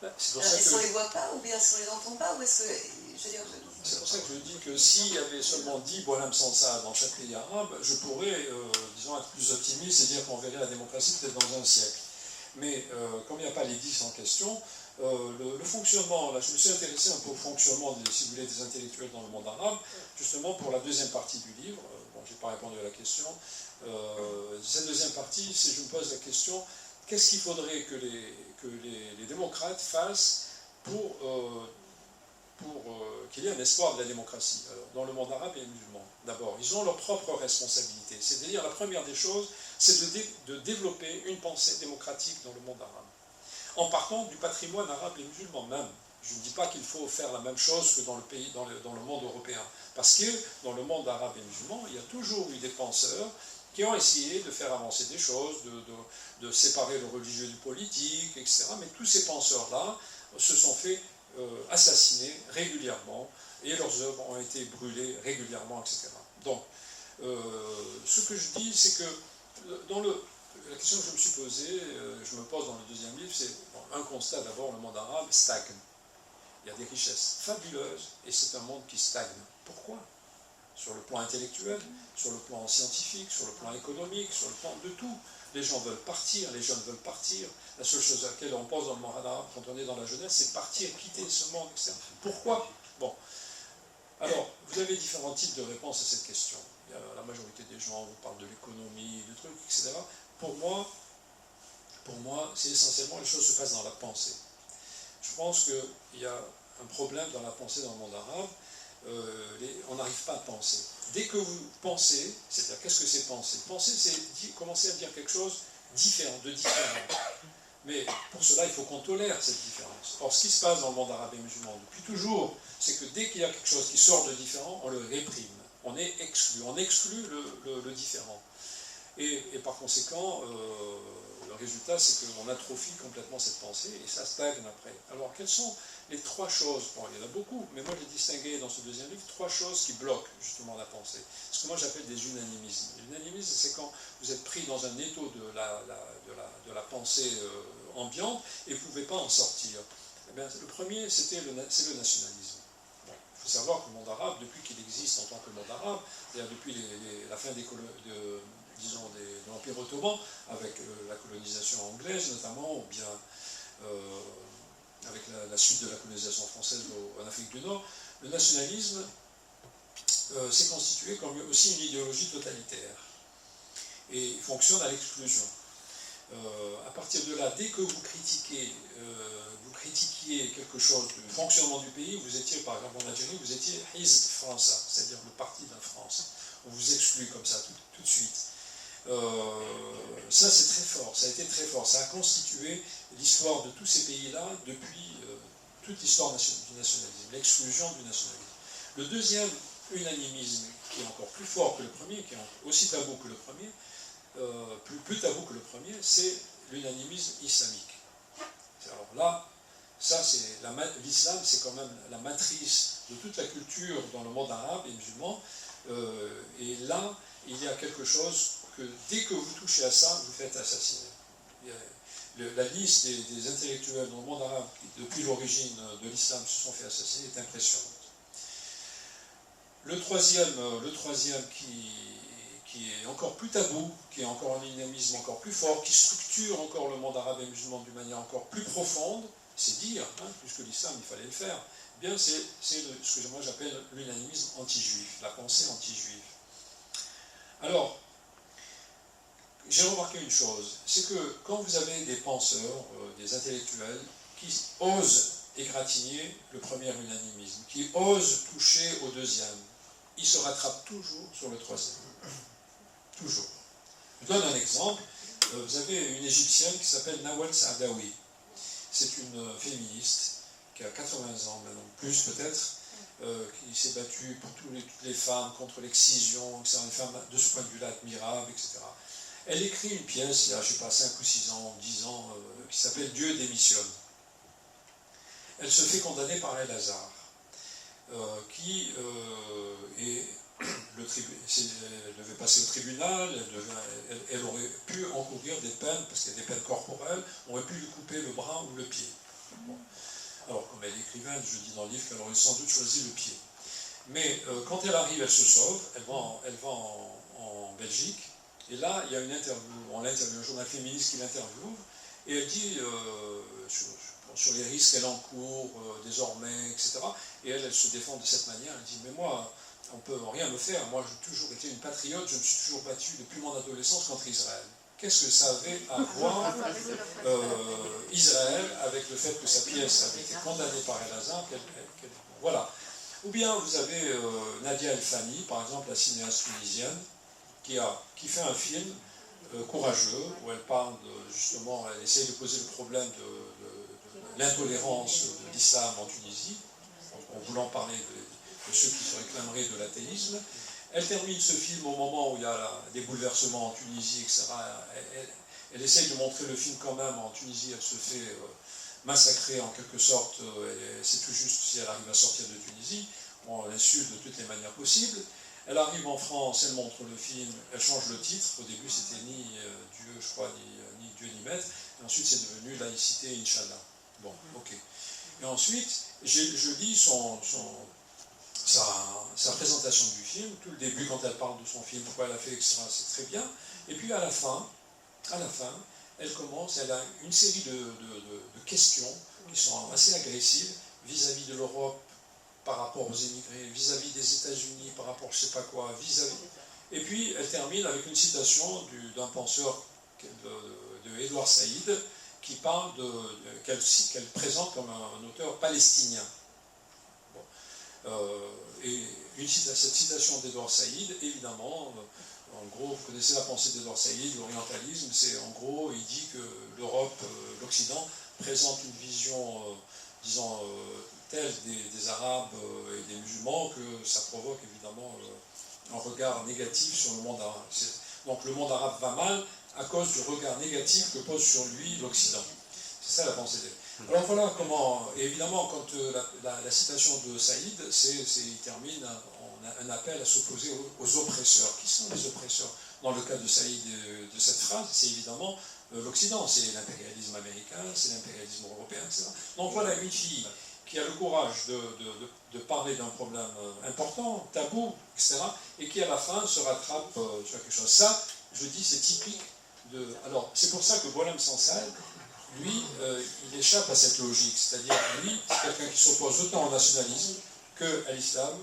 Est-ce qu'on ne les voit pas, ou bien est-ce qu'on ne les entend pas, ou est-ce que... C'est pour ça que je dis que s'il y avait seulement 10 Boualem Sansal dans chaque pays arabe, je pourrais, disons, être plus optimiste et dire qu'on verrait la démocratie peut-être dans un siècle. Mais comme il n'y a pas les 10 en question, le fonctionnement, là je me suis intéressé un peu au fonctionnement, si vous voulez, des intellectuels dans le monde arabe, justement pour la deuxième partie du livre. Bon, je n'ai pas répondu à la question. Cette deuxième partie, si je me pose la question, qu'est-ce qu'il faudrait que les démocrates fassent pour qu'il y ait un espoir de la démocratie dans le monde arabe et musulman. D'abord, ils ont leurs propres responsabilités. C'est-à-dire, la première des choses, c'est de développer une pensée démocratique dans le monde arabe. En partant du patrimoine arabe et musulman même. Je ne dis pas qu'il faut faire la même chose que dans le monde européen. Parce que dans le monde arabe et musulman, il y a toujours eu des penseurs qui ont essayé de faire avancer des choses, de séparer le religieux du politique, etc. Mais tous ces penseurs-là se sont fait assassinés régulièrement et leurs œuvres ont été brûlées régulièrement, etc. Donc, ce que je dis, c'est que la question que je me suis posée, je me pose dans le deuxième livre, c'est un constat d'abord, le monde arabe stagne. il y a des richesses fabuleuses, et c'est un monde qui stagne. Pourquoi? Sur le plan intellectuel, sur le plan scientifique, sur le plan économique, sur le plan de tout. Les gens veulent partir, les jeunes veulent partir. La seule chose à laquelle on pense dans le monde arabe, quand on est dans la jeunesse, c'est partir, quitter ce monde, etc. Pourquoi? Bon. Alors, vous avez différents types de réponses à cette question. La majorité des gens vous parlent de l'économie, de trucs, etc. Pour moi, c'est essentiellement les choses se passent dans la pensée. Je pense qu'il y a un problème dans la pensée dans le monde arabe. On n'arrive pas à penser. Dès que vous pensez, c'est-à-dire qu'est-ce que c'est penser? Penser, c'est commencer à dire quelque chose de différent. Mais pour cela, il faut qu'on tolère cette différence. Or, ce qui se passe dans le monde arabe et musulman depuis toujours, c'est que dès qu'il y a quelque chose qui sort de différent, on le réprime. On est exclu. On exclut le différent. Et par conséquent, le résultat, c'est qu'on atrophie complètement cette pensée et ça stagne après. Alors, quelles sont les trois choses? Bon, il y en a beaucoup, mais moi j'ai distingué dans ce deuxième livre trois choses qui bloquent justement la pensée. Ce que moi j'appelle des unanimismes. L'unanimisme, c'est quand vous êtes pris dans un étau de la pensée ambiante et vous ne pouvez pas en sortir. Eh bien, le premier, c'est le nationalisme. Bon, il faut savoir que le monde arabe, depuis qu'il existe en tant que monde arabe, c'est-à-dire depuis la fin de l'Empire ottoman, avec la colonisation anglaise notamment, ou bien avec la suite de la colonisation française en Afrique du Nord, le nationalisme s'est constitué comme aussi une idéologie totalitaire et fonctionne à l'exclusion. À partir de là, dès que vous critiquiez quelque chose du fonctionnement du pays, vous étiez, par exemple en Algérie, vous étiez Hizb França, c'est-à-dire le parti de la France. On vous exclut comme ça tout de suite. Ça c'est très fort, ça a été très fort, ça a constitué l'histoire de tous ces pays-là depuis toute l'histoire du nationalisme, l'exclusion du nationalisme. Le deuxième unanimisme, qui est encore plus fort que le premier, qui est aussi tabou que le premier, plus tabou que le premier, c'est l'unanimisme islamique. Alors là, ça c'est l'islam, c'est quand même la matrice de toute la culture dans le monde arabe et musulman, et là, il y a quelque chose que dès que vous touchez à ça, vous faites assassiner. La liste des intellectuels dans le monde arabe qui, depuis l'origine de l'islam, se sont fait assassiner est impressionnante. Le troisième qui est encore plus tabou, qui est encore un unanimisme encore plus fort, qui structure encore le monde arabe et musulman d'une manière encore plus profonde, c'est dire, puisque l'islam, il fallait le faire, eh bien c'est ce que moi j'appelle l'unanimisme anti-juif, la pensée anti-juive. Alors, j'ai remarqué une chose, c'est que quand vous avez des penseurs, des intellectuels, qui osent égratigner le premier unanimisme, qui osent toucher au deuxième, ils se rattrapent toujours sur le troisième. Toujours. Je vous donne un exemple. Vous avez une Égyptienne qui s'appelle Nawal Saadawi. C'est une féministe qui a 80 ans maintenant, plus peut-être, qui s'est battue pour toutes les femmes, contre l'excision, c'est une femme de ce point de vue-là admirable, etc. Elle écrit une pièce, il y a, je ne sais pas, 5 ou 6 ans, 10 ans, qui s'appelle Dieu démissionne. Elle se fait condamner par El-Hazar, qui elle devait passer au tribunal, elle aurait pu encourir des peines, parce qu'il y a des peines corporelles, on aurait pu lui couper le bras ou le pied. Bon. Alors, comme elle est écrivaine, je dis dans le livre qu'elle aurait sans doute choisi le pied. Mais quand elle arrive, elle se sauve, elle va en Belgique, et là, il y a une interview, un journal féministe qui l'interviewe, et elle dit sur les risques qu'elle encourt désormais, etc. Et elle se défend de cette manière, elle dit, mais moi, on ne peut rien me faire, moi j'ai toujours été une patriote, je me suis toujours battue depuis mon adolescence contre Israël. Qu'est-ce que ça avait à voir Israël avec le fait que sa pièce avait été condamnée par El-Hazar, voilà. Ou bien vous avez Nadia El Fani, par exemple, la cinéaste tunisienne, qui fait un film courageux, où elle parle justement, elle essaye de poser le problème de l'intolérance de l'islam en Tunisie, en voulant parler de ceux qui se réclameraient de l'athéisme. Elle termine ce film au moment où il y a des bouleversements en Tunisie, etc. Elle essaye de montrer le film quand même en Tunisie, elle se fait massacrer en quelque sorte, c'est tout juste si elle arrive à sortir de Tunisie, on l'insulte de toutes les manières possibles. Elle arrive en France, elle montre le film, elle change le titre, au début c'était ni Dieu, je crois, ni Dieu ni Maître, et ensuite c'est devenu laïcité, Inch'Allah. Bon, ok. Et ensuite, je lis sa présentation du film, tout le début quand elle parle de son film, pourquoi elle a fait, etc. C'est très bien. Et puis à la fin, elle a une série de questions qui sont assez agressives vis-à-vis de l'Europe par rapport aux émigrés, vis-à-vis des États-Unis par rapport je ne sais pas quoi, vis-à-vis. Et puis elle termine avec une citation d'un penseur de Edouard Saïd qui parle qu'elle présente comme un auteur palestinien. Et cette citation d'Edouard Saïd, évidemment, en gros, vous connaissez la pensée d'Edouard Saïd, l'orientalisme, c'est en gros, il dit que l'Europe, l'Occident, présente une vision, disons, telle des Arabes et des musulmans que ça provoque évidemment un regard négatif sur le monde arabe. Donc le monde arabe va mal à cause du regard négatif que pose sur lui l'Occident. C'est ça la pensée d'elle. Alors voilà comment, et évidemment, quand la citation de Saïd, il termine en un appel à s'opposer aux oppresseurs. Qui sont les oppresseurs? Dans le cas de Saïd, de cette phrase, c'est évidemment l'Occident, c'est l'impérialisme américain, c'est l'impérialisme européen, etc. Donc voilà une fille qui a le courage de parler d'un problème important, tabou, etc., et qui à la fin se rattrape sur quelque chose. Ça, je dis, c'est typique de... Alors, c'est pour ça que Boualem Sansal, lui, il échappe à cette logique, c'est-à-dire, lui, c'est quelqu'un qui s'oppose autant au nationalisme qu'à l'islam,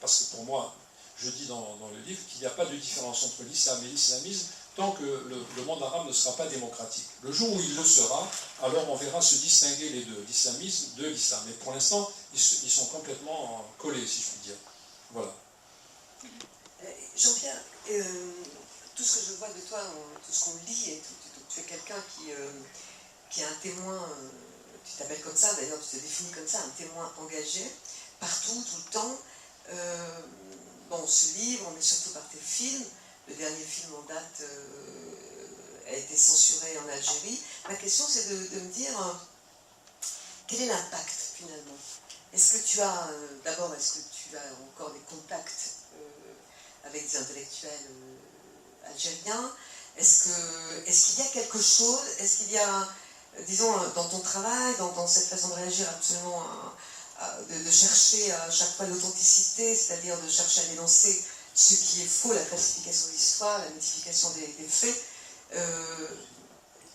parce que pour moi, je dis dans le livre qu'il n'y a pas de différence entre l'islam et l'islamisme tant que le monde arabe ne sera pas démocratique. Le jour où il le sera, alors on verra se distinguer les deux, l'islamisme de l'islam. Mais pour l'instant, ils sont complètement collés, si je puis dire. Voilà. Jean-Pierre, tout ce que je vois de toi, tout ce qu'on lit, et tu es quelqu'un qui est un témoin, tu t'appelles comme ça, d'ailleurs tu te définis comme ça, un témoin engagé, partout, tout le temps. Bon, ce livre, mais surtout par tes films. Le dernier film en date a été censuré en Algérie. Ma question, c'est de me dire, quel est l'impact, finalement? Est-ce que tu as, d'abord, est-ce que tu as encore des contacts avec des intellectuels algériens? Est-ce qu'il y a quelque chose, est-ce qu'il y a, disons, dans ton travail, dans cette façon de réagir absolument de chercher à chaque fois l'authenticité, c'est-à-dire de chercher à dénoncer ce qui est faux, la falsification de l'histoire, la mythification des faits,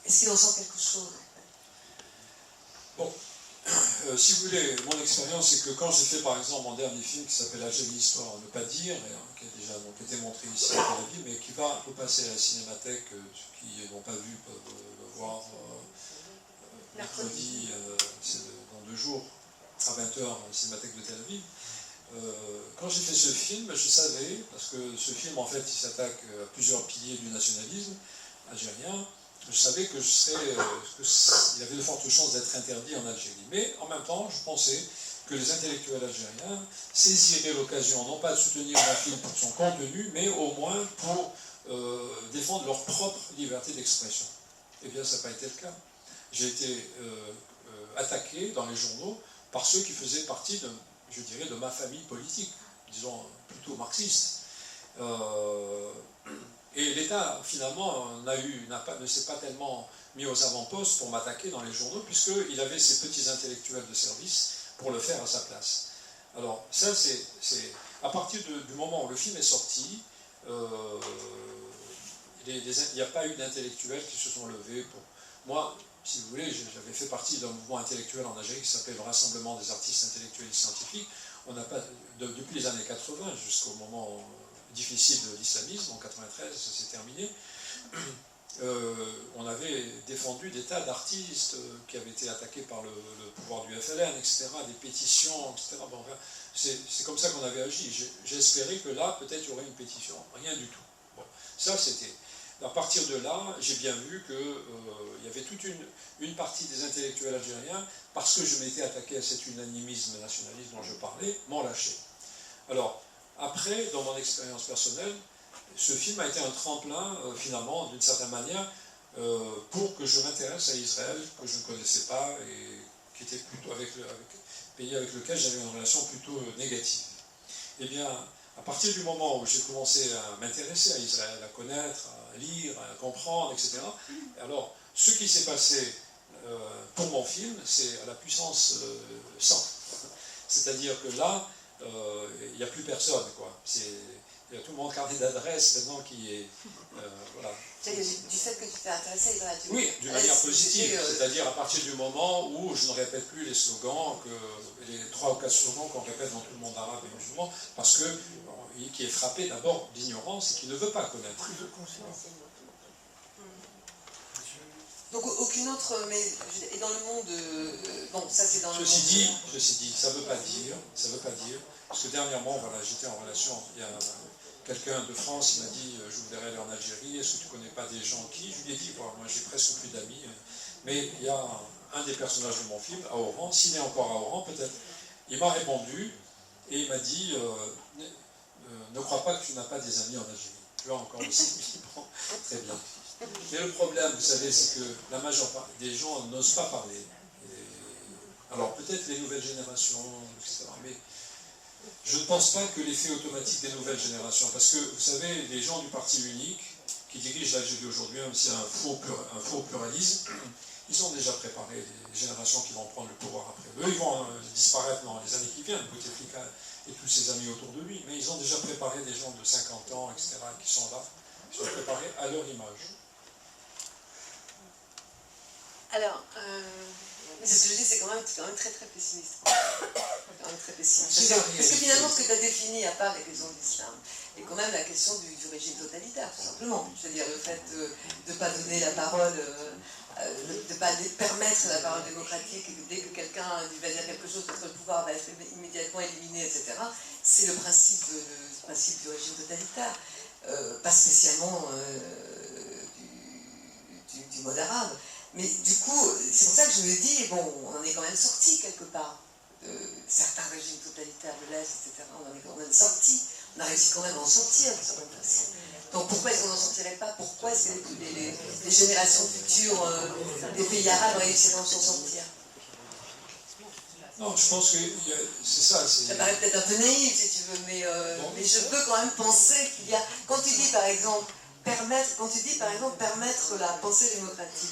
est-ce qu'il en sort quelque chose? Bon, si vous voulez, mon expérience, c'est que quand j'ai fait par exemple mon dernier film qui s'appelle Algérie Histoire à ne pas dire, qui a déjà été montré ici à Tel Aviv, mais qui va repasser à la Cinémathèque, ceux qui n'ont pas vu peuvent le voir mercredi, c'est dans 2 jours, à 20h, à la Cinémathèque de Tel Aviv. Quand j'ai fait ce film, je savais, parce que ce film en fait il s'attaque à plusieurs piliers du nationalisme algérien, je savais que il avait de fortes chances d'être interdit en Algérie. Mais en même temps, je pensais que les intellectuels algériens saisiraient l'occasion, non pas de soutenir mon film pour son contenu, mais au moins pour défendre leur propre liberté d'expression. Eh bien, ça n'a pas été le cas. J'ai été attaqué dans les journaux par ceux qui faisaient partie je dirais, de ma famille politique, disons plutôt marxiste. Et l'État, finalement, ne s'est pas tellement mis aux avant-postes pour m'attaquer dans les journaux, puisqu'il avait ses petits intellectuels de service pour le faire à sa place. Alors, ça, c'est à partir du moment où le film est sorti, il n'y a pas eu d'intellectuels qui se sont levés pour... Moi, si vous voulez, j'avais fait partie d'un mouvement intellectuel en Algérie qui s'appelle le Rassemblement des artistes intellectuels et scientifiques. On n'a pas, depuis les années 80 jusqu'au moment difficile de l'islamisme, en 93, ça s'est terminé, on avait défendu des tas d'artistes qui avaient été attaqués par le pouvoir du FLN, etc., des pétitions, etc. Bon, enfin, c'est comme ça qu'on avait agi. J'espérais que là, peut-être, il y aurait une pétition. Rien du tout. Bon, ça, c'était... À partir de là, j'ai bien vu qu'il y avait toute une partie des intellectuels algériens, parce que je m'étais attaqué à cet unanimisme nationaliste dont je parlais, m'ont lâché. Alors, après, dans mon expérience personnelle, ce film a été un tremplin, finalement, d'une certaine manière, pour que je m'intéresse à Israël, que je ne connaissais pas, et qui était plutôt un pays avec lequel j'avais une relation plutôt négative. Eh bien, à partir du moment où j'ai commencé à m'intéresser à Israël, à connaître, à lire, à comprendre, etc., alors, ce qui s'est passé pour mon film, c'est à la puissance 100. C'est-à-dire que là, il n'y a plus personne, quoi. Il y a tout mon carnet d'adresses maintenant qui est... voilà. Du fait que tu t'es intéressé, oui, d'une manière positive, c'est-à-dire à partir du moment où je ne répète plus les slogans, les 3 ou 4 slogans qu'on répète dans tout le monde arabe et musulman, parce que qui est frappé d'abord d'ignorance et qui ne veut pas connaître. Donc aucune autre, mais et dans le monde, bon, ça c'est dans le monde. Ceci dit, ça ne veut pas dire, parce que dernièrement, voilà, j'étais en relation, il y a quelqu'un de France qui m'a dit, je voudrais aller en Algérie, est-ce que tu ne connais pas des gens qui... Je lui ai dit, moi j'ai presque plus d'amis, mais il y a un des personnages de mon film, à Oran, s'il est encore à Oran peut-être, il m'a répondu, et il m'a dit, ne crois pas que tu n'as pas des amis en Algérie. Tu as encore des amis, bon, très bien. Mais le problème, vous savez, c'est que la majeure partie des gens n'osent pas parler. Alors peut-être les nouvelles générations, etc. Mais je ne pense pas que l'effet automatique des nouvelles générations, parce que vous savez, les gens du parti unique qui dirigent l'Algérie aujourd'hui, même si c'est un faux pluralisme, ils ont déjà préparé les générations qui vont prendre le pouvoir après. Eux, ils vont disparaître dans les années qui viennent, Bouteflika et tous ses amis autour de lui, mais ils ont déjà préparé des gens de 50 ans, etc., qui sont là, qui sont préparés à leur image. Alors, c'est ce que je dis, c'est quand même très très pessimiste. Quand même très pessimiste. Parce que finalement, ce que tu as défini, à part les questions de l'islam, est quand même la question du régime totalitaire, tout simplement. C'est-à-dire le fait de ne pas donner la parole, de ne pas permettre la parole démocratique, et que dès que quelqu'un va dire quelque chose, le pouvoir va être immédiatement éliminé, etc. C'est le principe du régime totalitaire, pas spécialement du mode arabe. Mais du coup, c'est pour ça que je me dis, bon, on en est quand même sorti quelque part de certains régimes totalitaires de l'Est, etc. On en est quand même sorti. On a réussi quand même à en sortir de certaine façon. Donc pourquoi est-ce qu'on n'en sortirait pas? Pourquoi est-ce que les générations futures des pays arabes réussiraient à s'en sortir? Non, je pense que c'est ça. Ça paraît peut-être un peu naïf, si tu veux, mais je peux quand même penser qu'il y a... Quand tu dis, par exemple, permettre la pensée démocratique,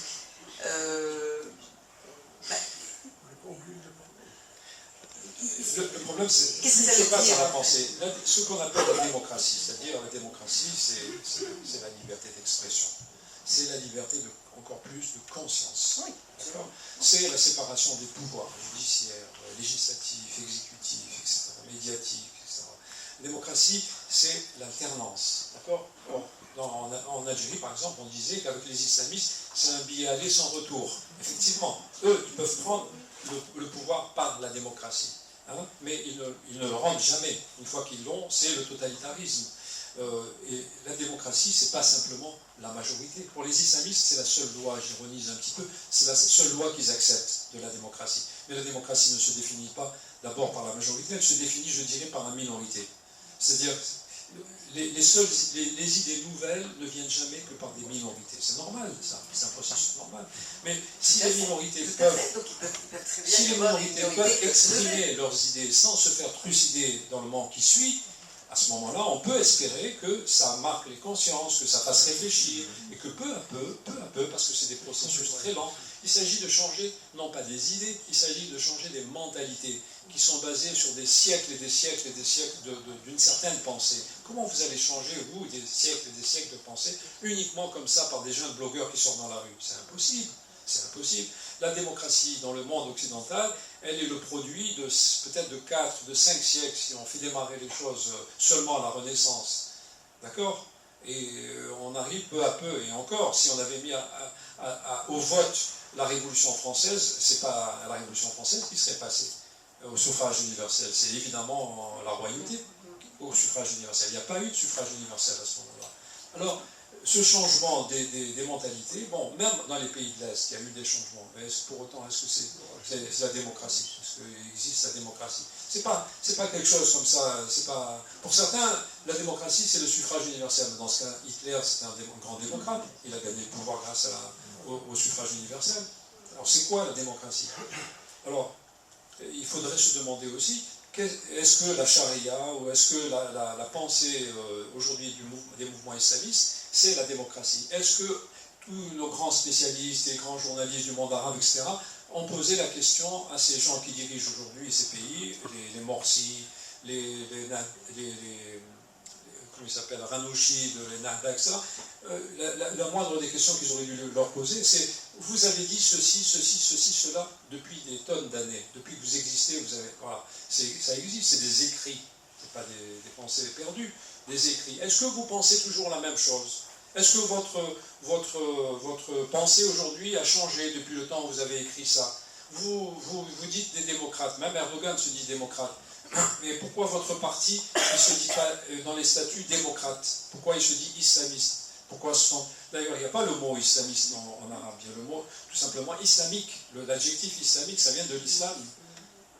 le problème, c'est qu'est-ce que ça je veut passe dire, à la pensée. Ce qu'on appelle la démocratie, c'est-à-dire la démocratie, c'est la liberté d'expression. C'est la liberté de encore plus de conscience. Oui. C'est la séparation des pouvoirs judiciaires, législatifs, exécutifs, etc., médiatiques, etc. La démocratie, c'est l'alternance. D'accord? En Algérie, par exemple, on disait qu'avec les islamistes, c'est un billet aller sans retour. Effectivement, eux, ils peuvent prendre le pouvoir par la démocratie. Hein, mais ils ne le rendent jamais. Une fois qu'ils l'ont, c'est le totalitarisme. Et la démocratie, c'est pas simplement la majorité. Pour les islamistes, c'est la seule loi, j'ironise un petit peu, c'est la seule loi qu'ils acceptent de la démocratie. Mais la démocratie ne se définit pas d'abord par la majorité, elle se définit, je dirais, par la minorité. C'est-à-dire, les idées nouvelles ne viennent jamais que par des minorités. C'est normal, ça, c'est un processus normal. Mais si les minorités peuvent exprimer leurs idées sans se faire trucider dans le monde qui suit, à ce moment-là, on peut espérer que ça marque les consciences, que ça fasse réfléchir, et que peu à peu, parce que c'est des processus très lents, il s'agit de changer, non pas des idées, il s'agit de changer des mentalités qui sont basées sur des siècles et des siècles et des siècles d'une certaine pensée. Comment vous allez changer, vous, des siècles et des siècles de pensée, uniquement comme ça par des jeunes blogueurs qui sortent dans la rue? C'est impossible. C'est impossible. La démocratie dans le monde occidental, elle est le produit de peut-être de 4, de 5 siècles, si on fait démarrer les choses seulement à la Renaissance. D'accord? Et on arrive peu à peu, et encore, si on avait mis au vote la Révolution française, c'est pas la Révolution française qui serait passée au suffrage universel, c'est évidemment la royauté au suffrage universel. Il n'y a pas eu de suffrage universel à ce moment-là. Alors, ce changement des mentalités, bon, même dans les pays de l'Est, il y a eu des changements, mais pour autant, est-ce que c'est la démocratie? Est-ce qu'il existe la démocratie? C'est pas quelque chose comme ça, c'est pas... Pour certains, la démocratie, c'est le suffrage universel. Dans ce cas, Hitler, c'était un grand démocrate, il a gagné le pouvoir grâce au suffrage universel. Alors, c'est quoi la démocratie? Alors, il faudrait se demander aussi, est-ce que la charia ou est-ce que la pensée aujourd'hui des mouvements islamistes, c'est la démocratie? Est-ce que tous nos grands spécialistes et grands journalistes du monde arabe, etc., ont posé la question à ces gens qui dirigent aujourd'hui ces pays, les Morsi, comment ils s'appellent, Ranouchi, les Nahda, etc. La moindre des questions qu'ils auraient dû leur poser, c'est vous avez dit ceci, ceci, ceci, cela depuis des tonnes d'années, depuis que vous existez, vous avez, voilà, ça existe, c'est des écrits, c'est pas des pensées perdues, des écrits. Est-ce que vous pensez toujours la même chose? Est-ce que votre pensée aujourd'hui a changé depuis le temps où vous avez écrit ça? Vous dites des démocrates, même Erdogan se dit démocrate. Mais pourquoi votre parti ne se dit pas dans les statuts démocrate? Pourquoi il se dit islamiste? Pourquoi D'ailleurs, il n'y a pas le mot islamiste en arabe, il y a le mot tout simplement islamique. L'adjectif islamique, ça vient de l'islam.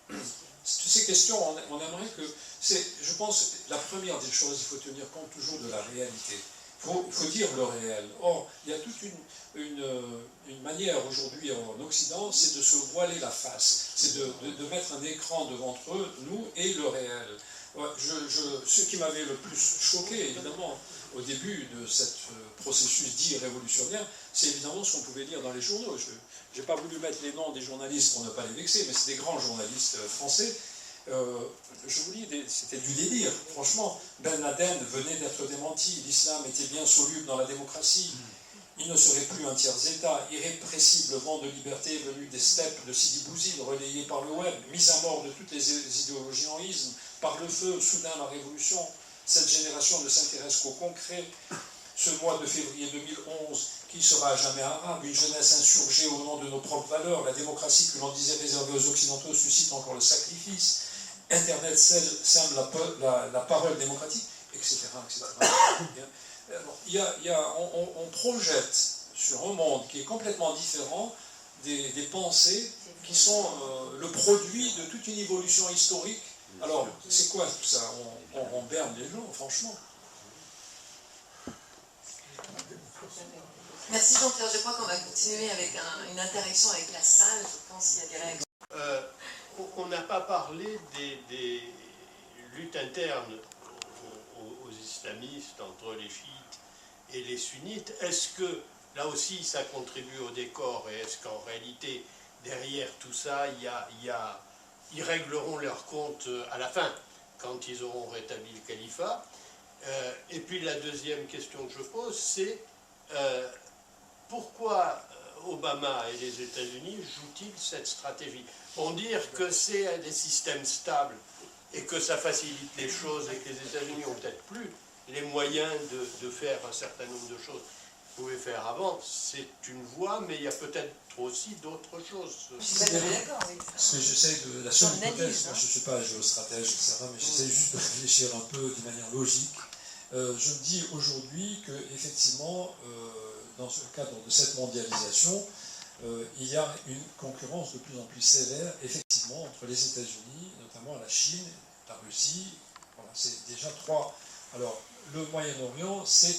Toutes ces questions, on aimerait que... Je pense, la première des choses, il faut tenir compte toujours de la réalité. Il faut dire le réel. Or, il y a toute une manière aujourd'hui en Occident, c'est de se voiler la face, c'est de mettre un écran devant eux, nous, et le réel. Ce qui m'avait le plus choqué, évidemment, au début de ce processus dit révolutionnaire, c'est évidemment ce qu'on pouvait lire dans les journaux. Je n'ai pas voulu mettre les noms des journalistes pour ne pas les vexer, mais c'est des grands journalistes français. Je vous dis, c'était du délire, franchement. Ben Laden venait d'être démenti, l'islam était bien soluble dans la démocratie, il ne serait plus un tiers-État, irrépressible vent de liberté venu des steppes de Sidi Bouzid, relayé par le web, mise à mort de toutes les idéologies en isme, par le feu, soudain la révolution. Cette génération ne s'intéresse qu'au concret. Ce mois de février 2011, qui sera à jamais arabe, une jeunesse insurgée au nom de nos propres valeurs, la démocratie que l'on disait réservée aux Occidentaux suscite encore le sacrifice, Internet sème la parole démocratique, etc. On projette sur un monde qui est complètement différent des pensées qui sont le produit de toute une évolution historique. Alors, c'est quoi tout ça? On berne les gens, franchement. Merci Jean-Pierre, je crois qu'on va continuer avec une interaction avec la salle, je pense qu'il y a des règles. On n'a pas parlé des luttes internes aux islamistes, entre les chiites et les sunnites. Est-ce que, là aussi, ça contribue au décor, et est-ce qu'en réalité, derrière tout ça, ils régleront leur compte à la fin, quand ils auront rétabli le califat? Et puis la deuxième question que je pose, c'est pourquoi Obama et les États-Unis jouent-ils cette stratégie? Pour dire que c'est des systèmes stables et que ça facilite les choses et que les États-Unis ont peut-être plus les moyens de faire un certain nombre de choses qu'ils pouvaient faire avant, c'est une voie, mais il y a peut-être aussi d'autres choses. Je suis d'accord avec ça. Parce que j'essaie de... La seule hypothèse, je ne suis pas géostratège, etc., mais j'essaie juste de réfléchir un peu de manière logique. Je me dis aujourd'hui qu'effectivement, dans le cadre de cette mondialisation, il y a une concurrence de plus en plus sévère, effectivement, entre les États-Unis, notamment la Chine, la Russie. Voilà, c'est déjà trois. Alors, le Moyen-Orient, c'est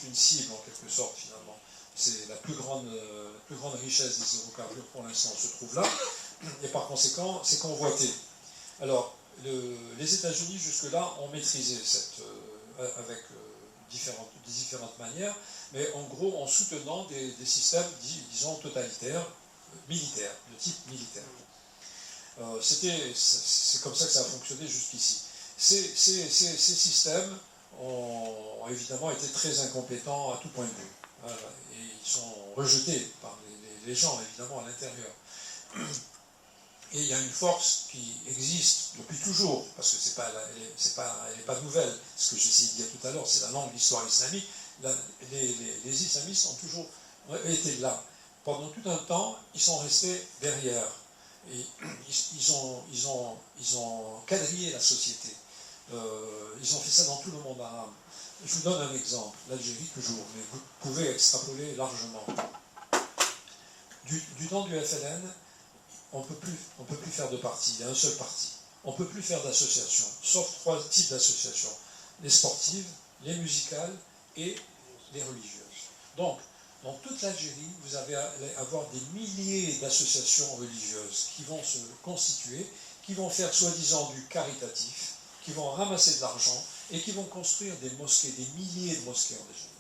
une cible, en quelque sorte, finalement. C'est la plus grande richesse des hydrocarbures, pour l'instant, se trouve là. Et par conséquent, c'est convoité. Alors, les États-Unis, jusque-là, ont maîtrisé avec différentes manières, mais en gros en soutenant des systèmes, disons, totalitaires, militaires, de type militaire. C'est comme ça que ça a fonctionné jusqu'ici. Ces systèmes ont évidemment été très incompétents à tout point de vue. Voilà, et ils sont rejetés par les gens, évidemment, à l'intérieur. Et il y a une force qui existe depuis toujours, parce que elle n'est pas nouvelle. Ce que j'ai essayé de dire tout à l'heure, c'est la langue de l'histoire islamique. Les islamistes ont toujours été là. Pendant tout un temps, ils sont restés derrière. Et ils ont quadrillé la société. Ils ont fait ça dans tout le monde arabe. Je vous donne un exemple, l'Algérie toujours, mais vous pouvez extrapoler largement. Du temps du FLN, on ne peut plus faire de parti, il y a un seul parti. On ne peut plus faire d'associations, sauf trois types d'associations. Les sportives, les musicales et les religieuses. Donc, dans toute l'Algérie, vous allez avoir des milliers d'associations religieuses qui vont se constituer, qui vont faire soi-disant du caritatif, qui vont ramasser de l'argent et qui vont construire des mosquées, des milliers de mosquées en Algérie.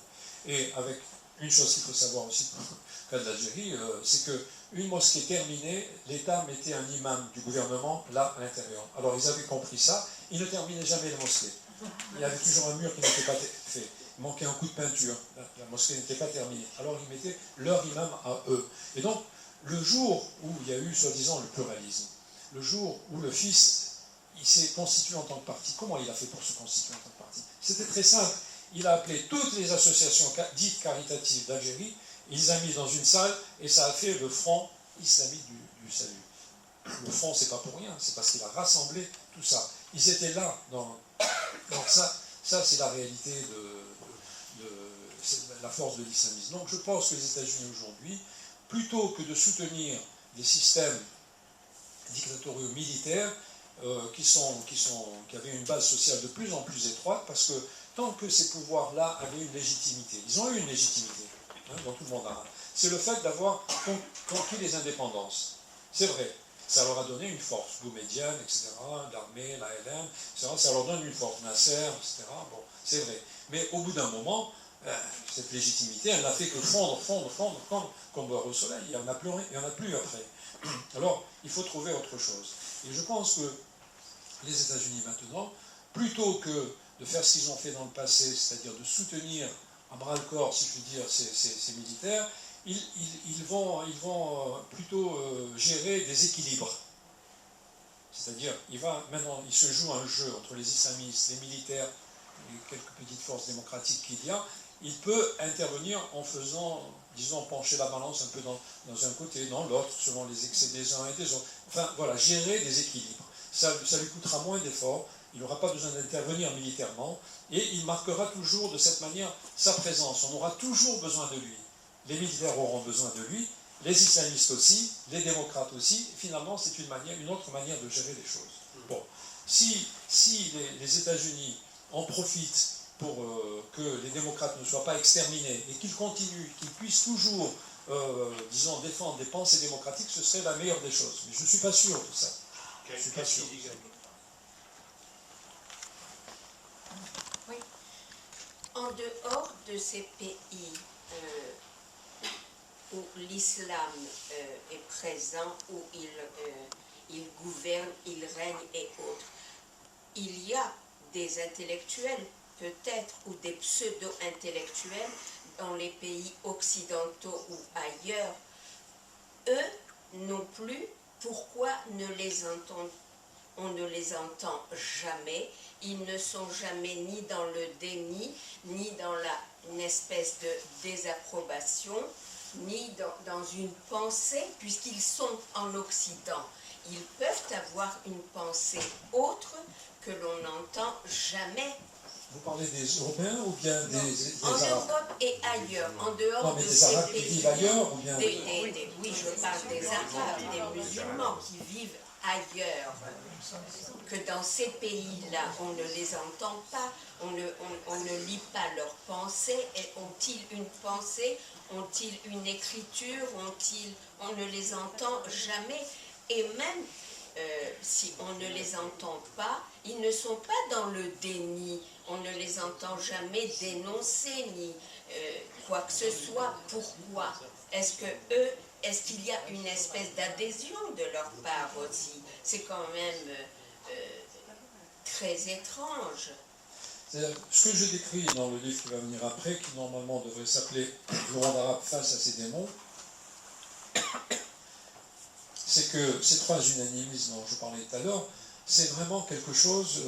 Et avec une chose qu'il faut savoir aussi pour le cas de l'Algérie, c'est qu'une mosquée terminée, l'État mettait un imam du gouvernement là à l'intérieur. Alors ils avaient compris ça, ils ne terminaient jamais la mosquée. Il y avait toujours un mur qui n'était pas fait. Il manquait un coup de peinture. La mosquée n'était pas terminée. Alors ils mettaient leur imam à eux. Et donc, le jour où il y a eu, soi-disant, le pluralisme, le jour où le fils, il s'est constitué en tant que parti, comment il a fait pour se constituer en tant que parti? C'était très simple. Il a appelé toutes les associations dites caritatives d'Algérie, il les a mis dans une salle, et ça a fait le Front islamique du salut. Le Front, c'est pas pour rien, c'est parce qu'il a rassemblé tout ça. Ils étaient là. Donc ça c'est la réalité de la force de l'islamisme. Donc je pense que les États-Unis aujourd'hui, plutôt que de soutenir des systèmes dictatoriaux militaires qui avaient une base sociale de plus en plus étroite, parce que tant que ces pouvoirs-là avaient une légitimité, ils ont eu une légitimité, dont tout le monde a. C'est le fait d'avoir conquis les indépendances. C'est vrai, ça leur a donné une force, Boumedienne, etc., l'armée, la LN, etc., ça leur donne une force, Nasser, etc., bon, c'est vrai. Mais au bout d'un moment, cette légitimité, elle n'a fait que fondre, comme beurre au soleil, il n'y en a plus après. Alors, il faut trouver autre chose. Et je pense que les États-Unis maintenant, plutôt que de faire ce qu'ils ont fait dans le passé, c'est-à-dire de soutenir à bras-le-corps, si je puis dire, ces militaires, ils vont plutôt gérer des équilibres. C'est-à-dire, maintenant, il se joue un jeu entre les islamistes, les militaires, et quelques petites forces démocratiques qu'il y a. Il peut intervenir en faisant, disons, pencher la balance un peu dans un côté, dans l'autre, selon les excès des uns et des autres. Enfin, voilà, gérer des équilibres. Ça lui coûtera moins d'efforts, il n'aura pas besoin d'intervenir militairement, et il marquera toujours de cette manière sa présence. On aura toujours besoin de lui. Les militaires auront besoin de lui, les islamistes aussi, les démocrates aussi. Finalement, c'est une autre manière de gérer les choses. Bon, si les États-Unis en profitent pour que les démocrates ne soient pas exterminés et qu'ils continuent, qu'ils puissent toujours, disons, défendre des pensées démocratiques, ce serait la meilleure des choses. Mais je ne suis pas sûr de ça. Je ne suis pas sûr. Oui. En dehors de ces pays où l'islam est présent, où il gouverne, il règne et autres, il y a des intellectuels, peut-être, ou des pseudo-intellectuels dans les pays occidentaux ou ailleurs. Eux non plus, pourquoi on ne les entend jamais? Ils ne sont jamais ni dans le déni, ni dans une espèce de désapprobation, ni dans une pensée, puisqu'ils sont en Occident. Ils peuvent avoir une pensée autre que l'on n'entend jamais. Vous parlez des Européens ou bien des en Arabes? Europe et ailleurs, en dehors non, mais de des ces Arabes pays. qui vivent ailleurs ou bien Oui, je parle des Arabes, des musulmans qui vivent ailleurs, que dans ces pays-là, on ne les entend pas, on ne lit pas leurs pensées, et ont-ils une pensée, ont-ils une écriture, on ne les entend jamais, et même si on ne les entend pas, ils ne sont pas dans le déni, on ne les entend jamais dénoncer, ni quoi que ce soit. Pourquoi? Est-ce qu'il y a une espèce d'adhésion de leur part aussi? C'est quand même très étrange. Ce que je décris dans le livre qui va venir après, qui normalement devrait s'appeler « Le monde arabe face à ses démons », c'est que ces trois unanimismes dont je parlais tout à l'heure, c'est vraiment quelque chose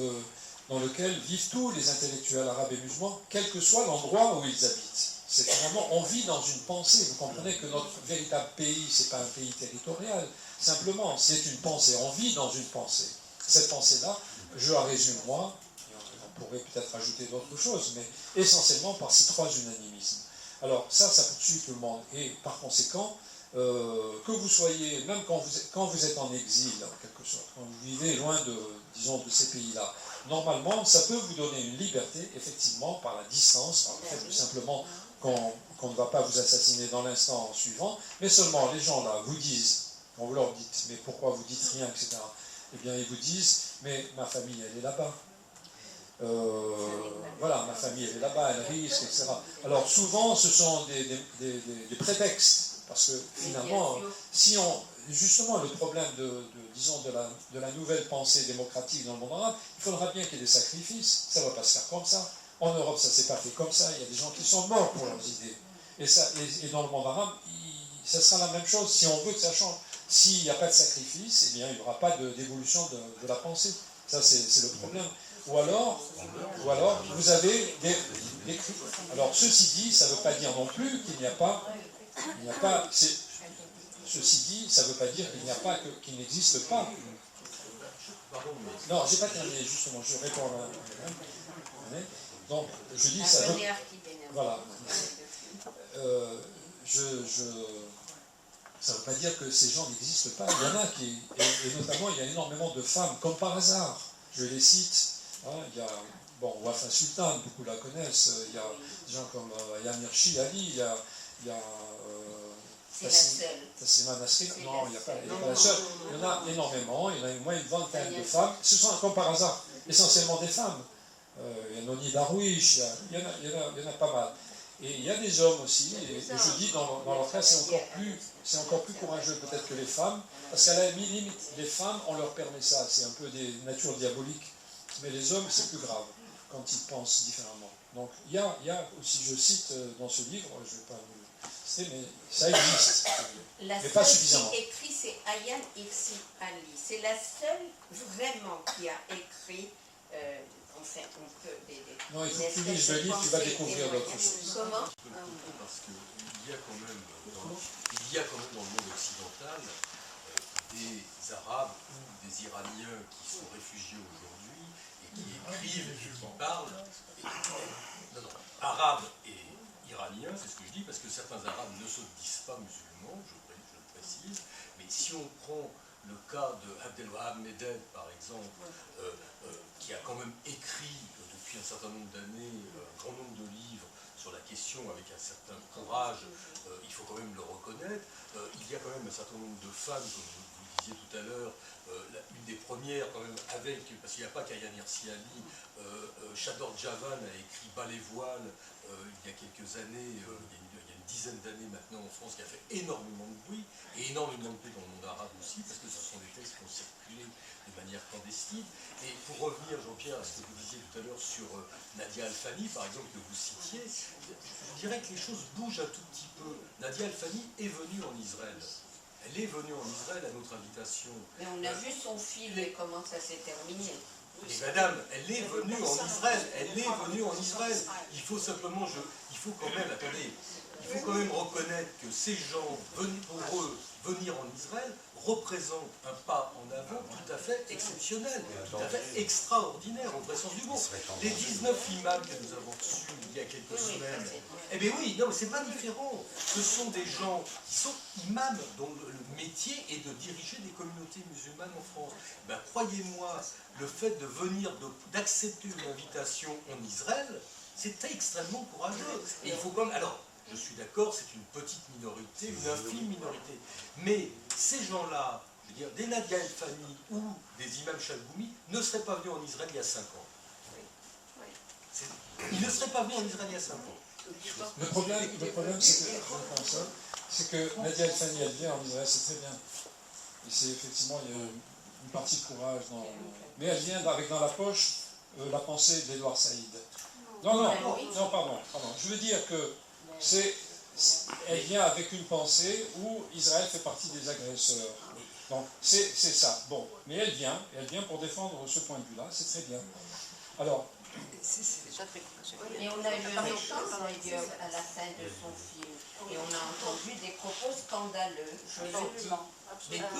dans lequel vivent tous les intellectuels arabes et musulmans, quel que soit l'endroit où ils habitent. C'est vraiment, on vit dans une pensée. Vous comprenez que notre véritable pays, c'est pas un pays territorial. Simplement, c'est une pensée. On vit dans une pensée. Cette pensée-là, je la résume moi, et on pourrait peut-être ajouter d'autres choses, mais essentiellement par ces trois unanimismes. Alors ça poursuit tout le monde. Et par conséquent, que vous soyez, même quand vous êtes en exil, en quelque sorte, quand vous vivez loin de ces pays-là, normalement, ça peut vous donner une liberté, effectivement, par la distance, par le fait tout simplement qu'on ne va pas vous assassiner dans l'instant suivant, mais seulement les gens là vous disent, quand vous leur dites, mais pourquoi vous dites rien, etc., eh bien ils vous disent, mais ma famille elle est là-bas. voilà, ma famille elle est là-bas, elle risque, etc. Alors souvent ce sont des prétextes, parce que finalement, si on, justement le problème disons de la nouvelle pensée démocratique dans le monde arabe, il faudra bien qu'il y ait des sacrifices, ça ne va pas se faire comme ça. En Europe ça ne s'est pas fait comme ça, il y a des gens qui sont morts pour leurs idées. Et dans le monde arabe, ça sera la même chose, si on veut que ça change. S'il n'y a pas de sacrifice, eh bien, il n'y aura pas d'évolution de la pensée. Ça, c'est le problème. Ou alors, vous avez des alors, ceci dit, ça ne veut pas dire non plus qu'il n'y a pas... Ceci dit, ça ne veut pas dire qu'il n'existe pas. Non, je n'ai pas terminé, justement, je réponds à... Donc, je dis que ça veut... Voilà. Ça ne veut pas dire que ces gens n'existent pas. Il y en a qui, et notamment il y a énormément de femmes, comme par hasard, je les cite. Hein, il y a, bon, Wafa Sultan, beaucoup la connaissent. Il y a des gens comme Yamirchi Ali, il y a Tassima Nasrin. Non, il n'y a pas la seule. Il y en a énormément. Il y en a au moins une vingtaine de femmes. Ce sont comme par hasard essentiellement des femmes. Il y a Noni Darwish, il y en a pas mal. Et il y a des hommes aussi, et je dis dans leur cas c'est encore plus courageux peut-être que les femmes, parce qu'à la limite, les femmes, on leur permet ça, c'est un peu des natures diaboliques, mais les hommes c'est plus grave, quand ils pensent différemment. Donc il y a aussi, je cite dans ce livre, je ne vais pas vous le citer, mais ça existe, mais pas suffisamment. La seule qui écrit, c'est Ayaan Hirsi Ali, c'est la seule vraiment qui a écrit... Enfin, on peut non, il faut que tu lises le livre, tu vas découvrir d'autres choses. Comment? Parce qu'il y a quand même dans le monde occidental des Arabes ou des Iraniens qui sont réfugiés aujourd'hui et qui écrivent et qui parlent. Arabes et Iraniens, c'est ce que je dis, parce que certains Arabes ne se disent pas musulmans, je le précise, mais si on prend le cas de Abdelwahab Meded, par exemple, qui a quand même écrit depuis un certain nombre d'années un grand nombre de livres sur la question avec un certain courage, il faut quand même le reconnaître. Il y a quand même un certain nombre de femmes, comme vous le disiez tout à l'heure, une des premières quand même avec, parce qu'il n'y a pas qu'Ayaan Hirsi Ali, Chador Javan a écrit Bas les voiles il y a quelques années, il y a une dizaine d'années maintenant en France, qui a fait énormément de bruit, et énormément de bruit dans le monde arabe aussi, parce que ce sont des textes qui ont circulé de manière clandestine. Et pour revenir, Jean-Pierre, à ce que vous disiez tout à l'heure sur Nadia Al-Fani, par exemple, que vous citiez, je dirais que les choses bougent un tout petit peu. Nadia Al-Fani est venue en Israël. Elle est venue en Israël à notre invitation. Mais on a vu son film et comment ça s'est terminé. Mais madame, elle est venue en Israël. Elle est venue en Israël. Il faut simplement, il faut quand même reconnaître que ces gens, pour eux, venir en Israël, représente un pas en avant tout à fait exceptionnel, tout à fait extraordinaire, au vrai sens du mot. Les 19 imams que nous avons reçus il y a quelques semaines, eh bien oui, non, mais c'est pas différent. Ce sont des gens qui sont imams, dont le métier est de diriger des communautés musulmanes en France. Ben, croyez-moi, le fait de venir, d'accepter une invitation en Israël, c'est extrêmement courageux. Et il faut quand même... Alors, je suis d'accord, c'est une petite minorité, une infime minorité. Mais ces gens-là, je veux dire, des Nadia El-Fani ou des imams Chalgoumi, ne seraient pas venus en Israël il y a 5 ans. Ils ne seraient pas venus en Israël il y a 5 ans. Le problème c'est que Nadia El-Fani, elle vient en Israël, c'est très bien. Et c'est effectivement, il y a une partie de courage. Mais elle vient avec dans la poche la pensée d'Edouard Saïd. Non, pardon. Je veux dire que elle vient avec une pensée où Israël fait partie des agresseurs. Donc c'est ça. Bon, mais elle vient pour défendre ce point de vue-là, c'est très bien. Alors, Et on a eu un échange d'ailleurs à la fin de son film. Et on a entendu des propos scandaleux, je le dis.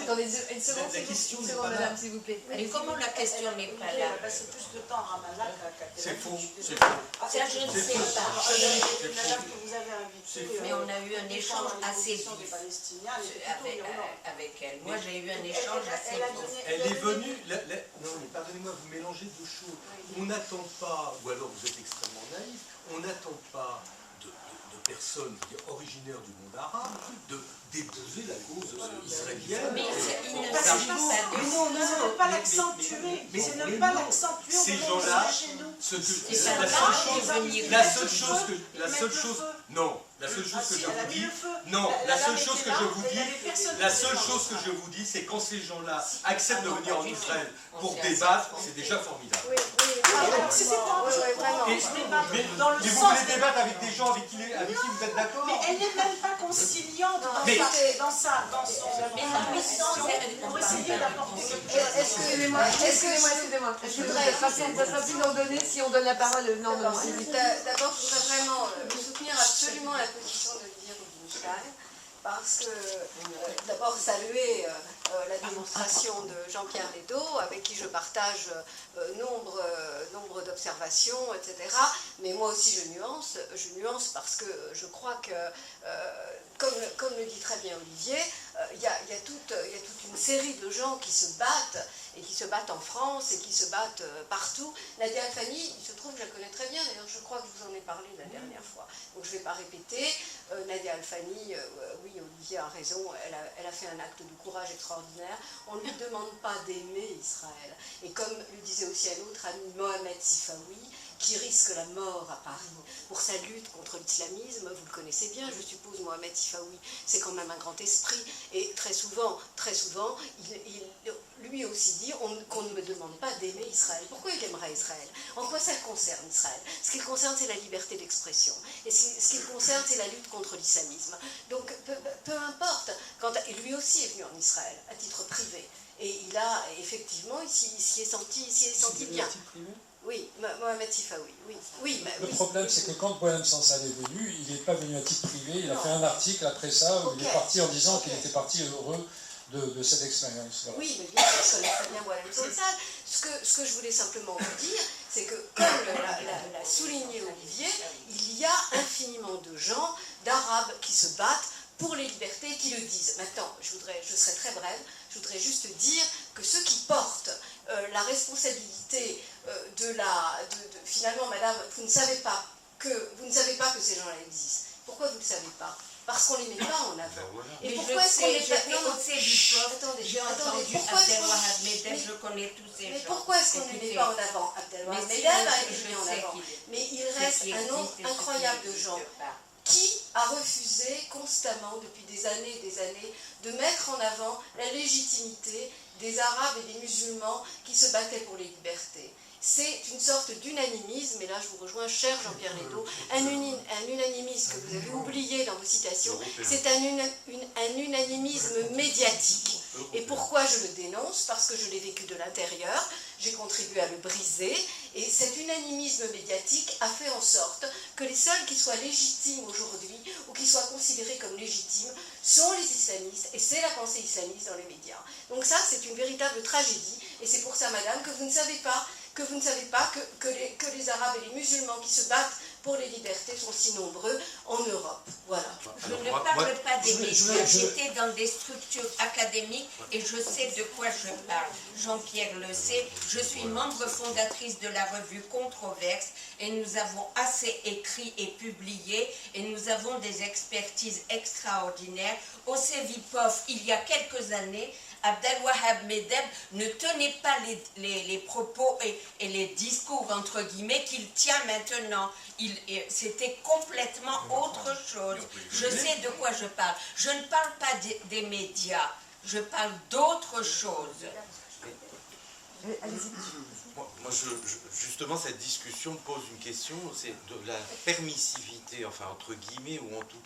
Attendez une seconde, madame, s'il vous plaît. Mais comment la question n'est pas là? C'est plus de temps à Ramallah qu'à C'est faux, c'est Ça, je ne sais pas. que vous avez invité. Mais on a eu un échange assez vif des Palestiniens avec elle. Moi, j'ai eu un échange assez vif. Elle est venue... Non, mais pardonnez-moi, vous mélangez deux choses. On n'attend pas, ou alors vous êtes extrêmement naïf, on n'attend pas de personnes originaires du monde arabe d'épouser la cause israélienne. Mais il ne Parce s'agit que pas de non, ne pas l'accentuer. C'est ne pas l'accentuer. Ces gens-là, la seule chose que je vous dis, c'est quand ces gens-là acceptent de venir en Israël pour débattre, c'est déjà formidable. Oui, c'est pas vraiment. Mais dans le vous sens. voulez débattre avec des gens avec qui vous êtes d'accord? Mais elle n'est même pas conciliante dans son pour essayer d'apporter quelque chose. Excusez-moi. Je voudrais, ça sera plus ordonné si on donne la parole. Non. D'abord, je voudrais vraiment soutenir absolument la position d'Olivier Rubinstein, parce que, d'abord, saluer la démonstration de Jean-Pierre Ledo, avec qui je partage nombre d'observations, etc. Mais moi aussi, je nuance parce que je crois que, comme le dit très bien Olivier, il y a toute une série de gens qui se battent, et qui se battent en France, et qui se battent partout. Nadia Alfani, il se trouve que je la connais très bien, d'ailleurs je crois que je vous en ai parlé la dernière fois, donc je ne vais pas répéter. Nadia Alfani, oui, Olivier a raison, elle a fait un acte de courage extraordinaire. On ne lui demande pas d'aimer Israël. Et comme le disait aussi un autre ami, Mohamed Sifawi, qui risque la mort à Paris pour sa lutte contre l'islamisme, vous le connaissez bien, je suppose, Mohamed Sifawi, c'est quand même un grand esprit, et très souvent, lui aussi dit qu'on ne me demande pas d'aimer Israël. Pourquoi il aimerait Israël? En quoi ça le concerne, Israël? Ce qui le concerne, c'est la liberté d'expression, et ce qui le concerne, c'est la lutte contre l'islamisme. Donc, peu importe, et lui aussi est venu en Israël, à titre privé, et il a, effectivement, il s'y est senti bien. Oui, Mohamed Sifawi, oui. Le problème, c'est que quand Boualem Sansal est venu, il n'est pas venu à titre privé, il a fait un article après ça où il est parti en disant qu'il était parti heureux de cette expérience. Voilà. Oui, mais bien sûr, je connais très bien Boualem Sansal. Ce que je voulais simplement vous dire, c'est que, comme l'a souligné Olivier, il y a infiniment de gens, d'Arabes qui se battent pour les libertés, qui le disent. Maintenant, je serai très brève, je voudrais juste dire que ceux qui portent la responsabilité finalement, madame, vous ne savez pas que ces gens-là existent. Pourquoi vous ne le savez pas? Parce qu'on ne les met pas en avant. Et pourquoi est-ce qu'on les J'ai entendu Abdelwahab Medeb, je connais tous ces gens. Mais pourquoi est-ce qu'on ne les met pas en avant? Abdelwahab Medeb a été mis en avant. Mais il reste un nombre incroyable de gens qui a refusé constamment, depuis des années et des années, de mettre en avant la légitimité des Arabes et des musulmans qui se battaient pour les libertés. C'est une sorte d'unanimisme, et là je vous rejoins, cher Jean-Pierre Ledo, un unanimisme que vous avez oublié dans vos citations, c'est un unanimisme médiatique. Et pourquoi je le dénonce? Parce que je l'ai vécu de l'intérieur, j'ai contribué à le briser, et cet unanimisme médiatique a fait en sorte que les seuls qui soient légitimes aujourd'hui, ou qui soient considérés comme légitimes, sont les islamistes, et c'est la pensée islamiste dans les médias. Donc ça, c'est une véritable tragédie, et c'est pour ça, madame, que vous ne savez pas que les Arabes et les musulmans qui se battent pour les libertés sont si nombreux en Europe. Voilà. Je ne parle pas des médias, j'étais dans des structures académiques et je sais de quoi je parle. Jean-Pierre le sait, je suis membre fondatrice de la revue Controverse et nous avons assez écrit et publié et nous avons des expertises extraordinaires. Au CEVIPOF, il y a quelques années, Abdelwahab Medeb ne tenait pas les propos et les discours, entre guillemets, qu'il tient maintenant. C'était complètement autre chose. Je sais de quoi je parle. Je ne parle pas des médias, je parle d'autre chose. Justement, cette discussion pose une question, c'est de la permissivité, enfin entre guillemets, ou en tout,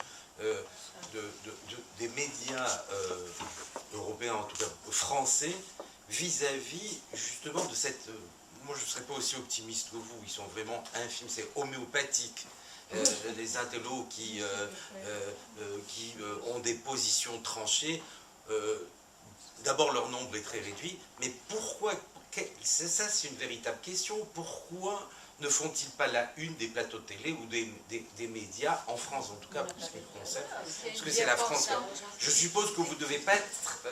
des médias européens, en tout cas français, vis-à-vis justement de cette... moi, je ne serais pas aussi optimiste que vous, ils sont vraiment infimes, c'est homéopathique. Les intellos qui ont des positions tranchées, d'abord leur nombre est très réduit, mais pourquoi, ça c'est une véritable question, pourquoi ne font-ils pas la une des plateaux de télé ou des médias, en France en tout cas, pour ce qui me concerne, parce que c'est la France. Je suppose que vous ne devez pas être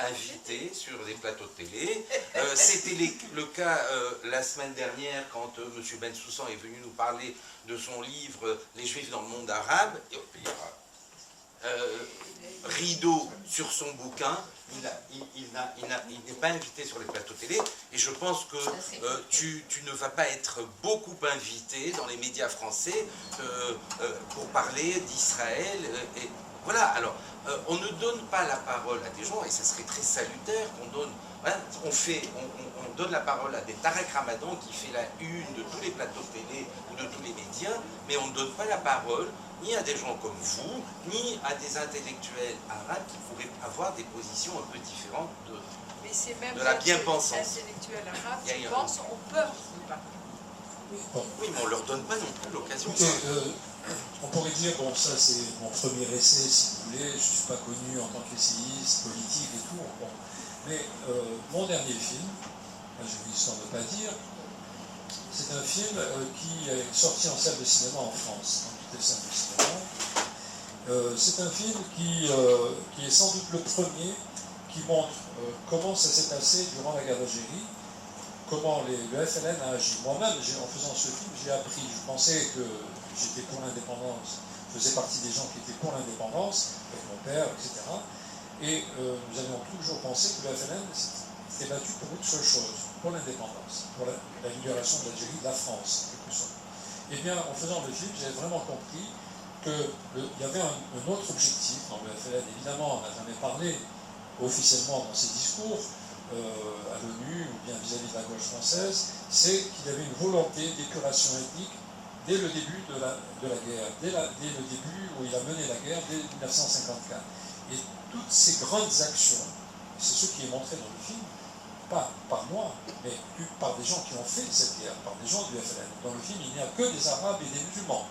invité sur des plateaux de télé. C'était le cas la semaine dernière quand M. Bensoussan est venu nous parler de son livre « Les Juifs dans le monde arabe ». Rideau sur son bouquin, il n'est pas invité sur les plateaux télé, et je pense que tu ne vas pas être beaucoup invité dans les médias français pour parler d'Israël. Et voilà, alors, on ne donne pas la parole à des gens, et ça serait très salutaire qu'on donne. Voilà, on donne la parole à des Tarek Ramadan qui fait la une de tous les plateaux de télé ou de tous les médias, mais on ne donne pas la parole ni à des gens comme vous, ni à des intellectuels arabes qui pourraient avoir des positions un peu différentes de la bien-pensance. Intellectuels arabes qui pensent ont peur de parler. Oui, mais on ne leur donne pas non plus l'occasion. On pourrait dire, bon, ça c'est mon premier essai, si vous voulez, je ne suis pas connu en tant qu'essayiste, politique et tout, bon. Mais mon dernier film, j'ai eu l'histoire de ne pas dire, c'est un film qui est sorti en salle de cinéma en France, dans toutes les salles de cinéma. C'est un film qui est sans doute le premier qui montre comment ça s'est passé durant la guerre d'Algérie, comment le FLN a agi. Moi-même, en faisant ce film, j'ai appris, je pensais que j'étais pour l'indépendance, je faisais partie des gens qui étaient pour l'indépendance, avec mon père, etc. Et nous avions toujours pensé que le FLN s'était battu pour une seule chose, pour l'indépendance, pour la libération de l'Algérie, de la France, en quelque sorte. Eh bien, en faisant le film, j'ai vraiment compris qu'il y avait un autre objectif dans le FLN. Évidemment, on n'a jamais parlé officiellement dans ses discours à l'ONU ou bien vis-à-vis de la gauche française, c'est qu'il y avait une volonté d'épuration ethnique dès le début de la guerre, dès le début où il a mené la guerre, dès 1954. Et toutes ces grandes actions, c'est ce qui est montré dans le film, pas par moi, mais par des gens qui ont fait cette guerre, par des gens du FLN. Dans le film, il n'y a que des Arabes et des musulmans.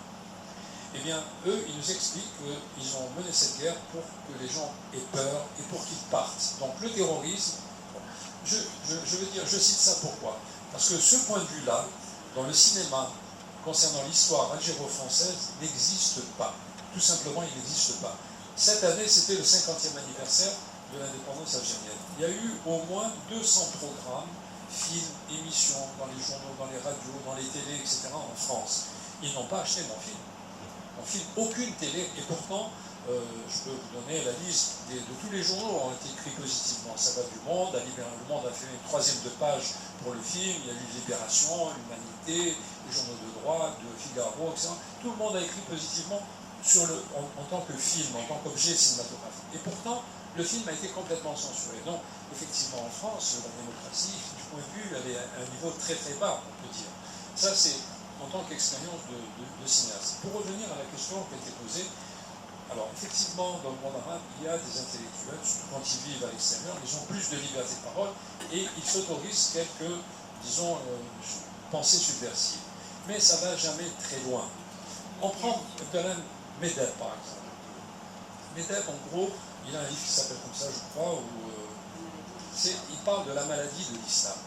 Eh bien, eux, ils nous expliquent qu'ils ont mené cette guerre pour que les gens aient peur et pour qu'ils partent. Donc le terrorisme, je veux dire, je cite ça pourquoi? Parce que ce point de vue-là, dans le cinéma, concernant l'histoire algéro-française, n'existe pas. Tout simplement, il n'existe pas. Cette année, c'était le 50e anniversaire de l'indépendance algérienne. Il y a eu au moins 200 programmes, films, émissions, dans les journaux, dans les radios, dans les télés, etc. en France. Ils n'ont pas acheté mon film. Mon film, aucune télé, et pourtant, je peux vous donner la liste de tous les journaux ont été écrits positivement. Ça va du Monde, Le Monde a fait une 3e de page pour le film, il y a eu Libération, Humanité, les journaux de droite, de Figaro, etc. Tout le monde a écrit positivement en tant que film, en tant qu'objet cinématographique. Et pourtant, le film a été complètement censuré. Donc, effectivement, en France, la démocratie, du point de vue, elle est à un niveau très très bas, on peut dire. Ça, c'est en tant qu'expérience de cinéaste. Pour revenir à la question qui a été posée, alors effectivement, dans le monde arabe, il y a des intellectuels, surtout quand ils vivent à l'extérieur, ils ont plus de liberté de parole et ils s'autorisent quelques, disons, pensées subversives. Mais ça ne va jamais très loin. On prend Abdelhamid Medeb, par exemple. Medeb, en gros, il a un livre qui s'appelle comme ça, je crois, où il parle de la maladie de l'islam.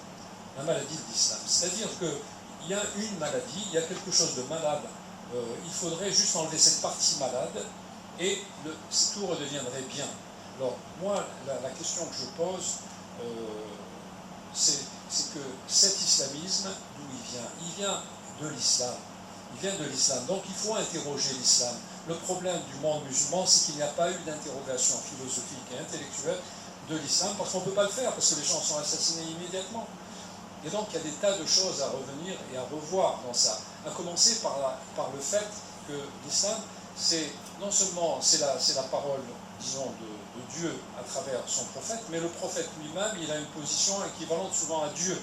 La maladie de l'islam. C'est-à-dire qu'il y a une maladie, il y a quelque chose de malade. Il faudrait juste enlever cette partie malade et tout redeviendrait bien. Alors, moi, la question que je pose, c'est que cet islamisme, d'où il vient de l'islam. Il vient de l'islam. Donc, il faut interroger l'islam. Le problème du monde musulman, c'est qu'il n'y a pas eu d'interrogation philosophique et intellectuelle de l'islam, parce qu'on ne peut pas le faire, parce que les gens sont assassinés immédiatement. Et donc, il y a des tas de choses à revenir et à revoir dans ça. À commencer par le fait que l'islam, c'est non seulement c'est la parole, disons, de Dieu à travers son prophète, mais le prophète lui-même, il a une position équivalente souvent à Dieu.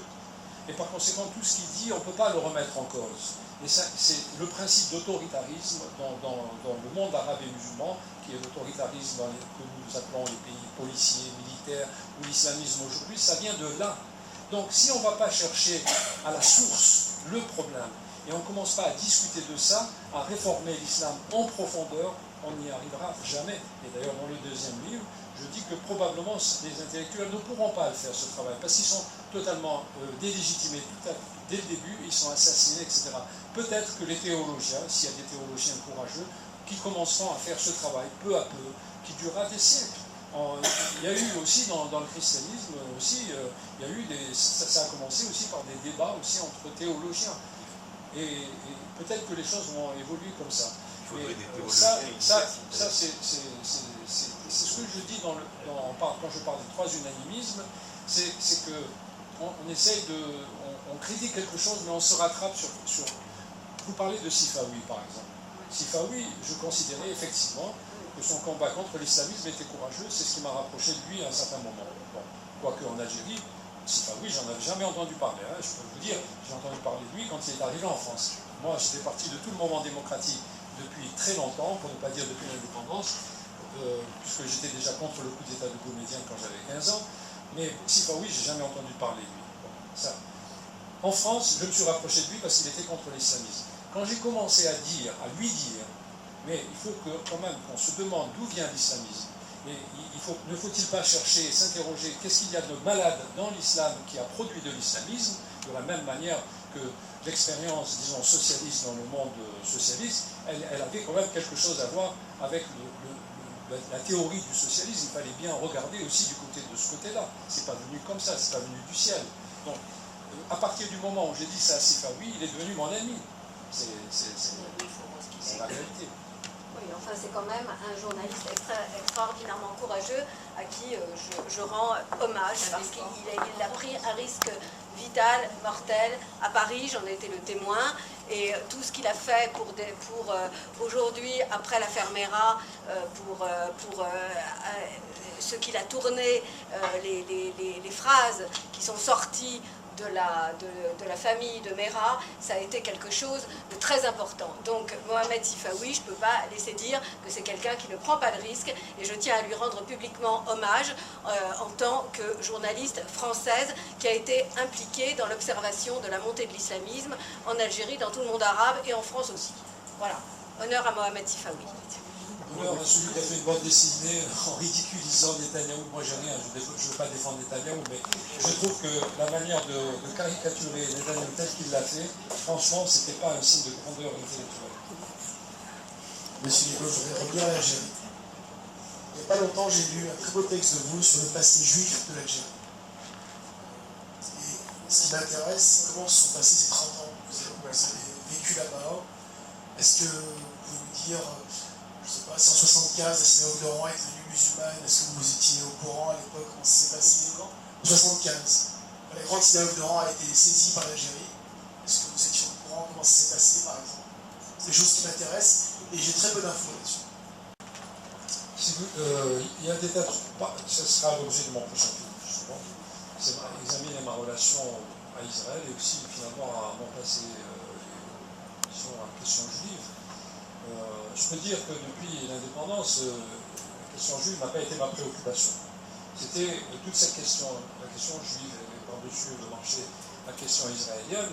Et par conséquent, tout ce qu'il dit, on ne peut pas le remettre en cause. Et ça, c'est le principe d'autoritarisme dans le monde arabe et musulman, qui est l'autoritarisme que nous appelons les pays policiers, militaires, ou l'islamisme aujourd'hui, ça vient de là. Donc, si on ne va pas chercher à la source le problème, et on ne commence pas à discuter de ça, à réformer l'islam en profondeur, on n'y arrivera jamais. Et d'ailleurs, dans le deuxième livre, je dis que probablement les intellectuels ne pourront pas le faire, ce travail, parce qu'ils sont totalement délégitimés dès le début, ils sont assassinés, etc. Peut-être que les théologiens, s'il y a des théologiens courageux, qui commenceront à faire ce travail peu à peu, qui durera des siècles. Il y a eu aussi dans le christianisme, aussi, il y a eu ça a commencé aussi par des débats aussi entre théologiens. Et peut-être que les choses vont évoluer comme ça. Ça c'est ce que je dis quand je parle de trois unanimismes, c'est que on essaye on critique quelque chose, mais on se rattrape sur. Vous parlez de Sifawi, par exemple. Sifawi, je considérais effectivement que son combat contre l'islamisme était courageux, c'est ce qui m'a rapproché de lui à un certain moment. Bon, quoique en Algérie, Sifawi, j'en avais jamais entendu parler. Hein, je peux vous dire, j'ai entendu parler de lui quand il est arrivé en France. Moi, j'étais parti de tout le mouvement démocratique depuis très longtemps, pour ne pas dire depuis l'indépendance, puisque j'étais déjà contre le coup d'État de Boumediene quand j'avais 15 ans. Mais Sifawi, j'ai jamais entendu parler de lui. Bon, ça. En France, je me suis rapproché de lui parce qu'il était contre l'islamisme. Quand j'ai commencé à lui dire, mais il faut que quand même qu'on se demande d'où vient l'islamisme. Et ne faut-il pas chercher, s'interroger, qu'est-ce qu'il y a de malade dans l'islam qui a produit de l'islamisme, de la même manière que l'expérience, disons, socialiste dans le monde socialiste, elle avait quand même quelque chose à voir avec la théorie du socialisme. Il fallait bien regarder aussi de ce côté-là. C'est pas venu comme ça, c'est pas venu du ciel. Donc, à partir du moment où j'ai dit ça à Sifawi, il est devenu mon ami. C'est la réalité. Oui, enfin c'est quand même un journaliste extraordinairement courageux à qui je rends hommage parce qu'il a pris un risque vital, mortel à Paris, j'en ai été le témoin, et tout ce qu'il a fait pour aujourd'hui, après l'affaire Mera, ce qu'il a tourné, les phrases qui sont sorties de la famille de Mera, ça a été quelque chose de très important. Donc Mohamed Sifawi, je ne peux pas laisser dire que c'est quelqu'un qui ne prend pas de risque, et je tiens à lui rendre publiquement hommage en tant que journaliste française qui a été impliquée dans l'observation de la montée de l'islamisme en Algérie, dans tout le monde arabe et en France aussi. Voilà, honneur à Mohamed Sifawi. Honneur à celui qui a fait une bande dessinée en ridiculisant Netanyahou. Moi, j'ai rien, je ne veux pas défendre Netanyahou, mais je trouve que la manière de caricaturer Netanyahou tel qu'il l'a fait, franchement, ce n'était pas un signe de grandeur intellectuelle. Monsieur Nicolas, je voudrais revenir à l'Algérie. Il n'y a pas longtemps, j'ai lu un très beau texte de vous sur le passé juif de l'Algérie. Et ce qui m'intéresse, c'est comment se sont passés ces 30 ans que vous avez vécu là-bas. Est-ce que vous pouvez me dire, je ne sais pas, si en 75, la synagogue de Rouen est devenue musulmane, est-ce que vous étiez au courant à l'époque comment ça s'est passé? En 75, la grande synagogue de Rouen a été saisie par l'Algérie. Est-ce que vous étiez au courant comment ça s'est passé, par exemple? C'est des choses qui m'intéressent et j'ai très peu d'infos là-dessus. Il y a des tas de... Ce sera l'objet de mon prochain film, justement. C'est examiner ma relation à Israël et aussi, finalement, à mon passé, disons, à la question juive. Je peux dire que depuis l'indépendance, la question juive n'a pas été ma préoccupation. C'était toute cette question, la question juive, et par-dessus le marché, la question israélienne,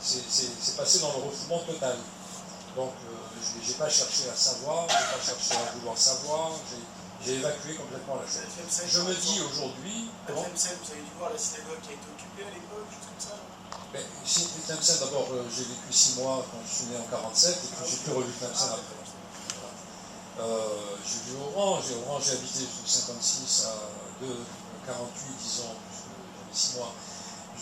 c'est passé dans le refoulement total. Donc, je n'ai pas cherché à savoir, je n'ai pas cherché à vouloir savoir, j'ai évacué complètement la chose. Je me dis aujourd'hui... À Tlemcen, vous avez dû voir la synagogue qui a été occupée à l'époque, juste comme ça? Mais Tlemcen, d'abord, j'ai vécu 6 mois quand je suis né en 47, et puis j'ai plus revu Tlemcen après. J'ai vu Oran, j'ai habité de 56 à 48, disons, j'avais 6 mois,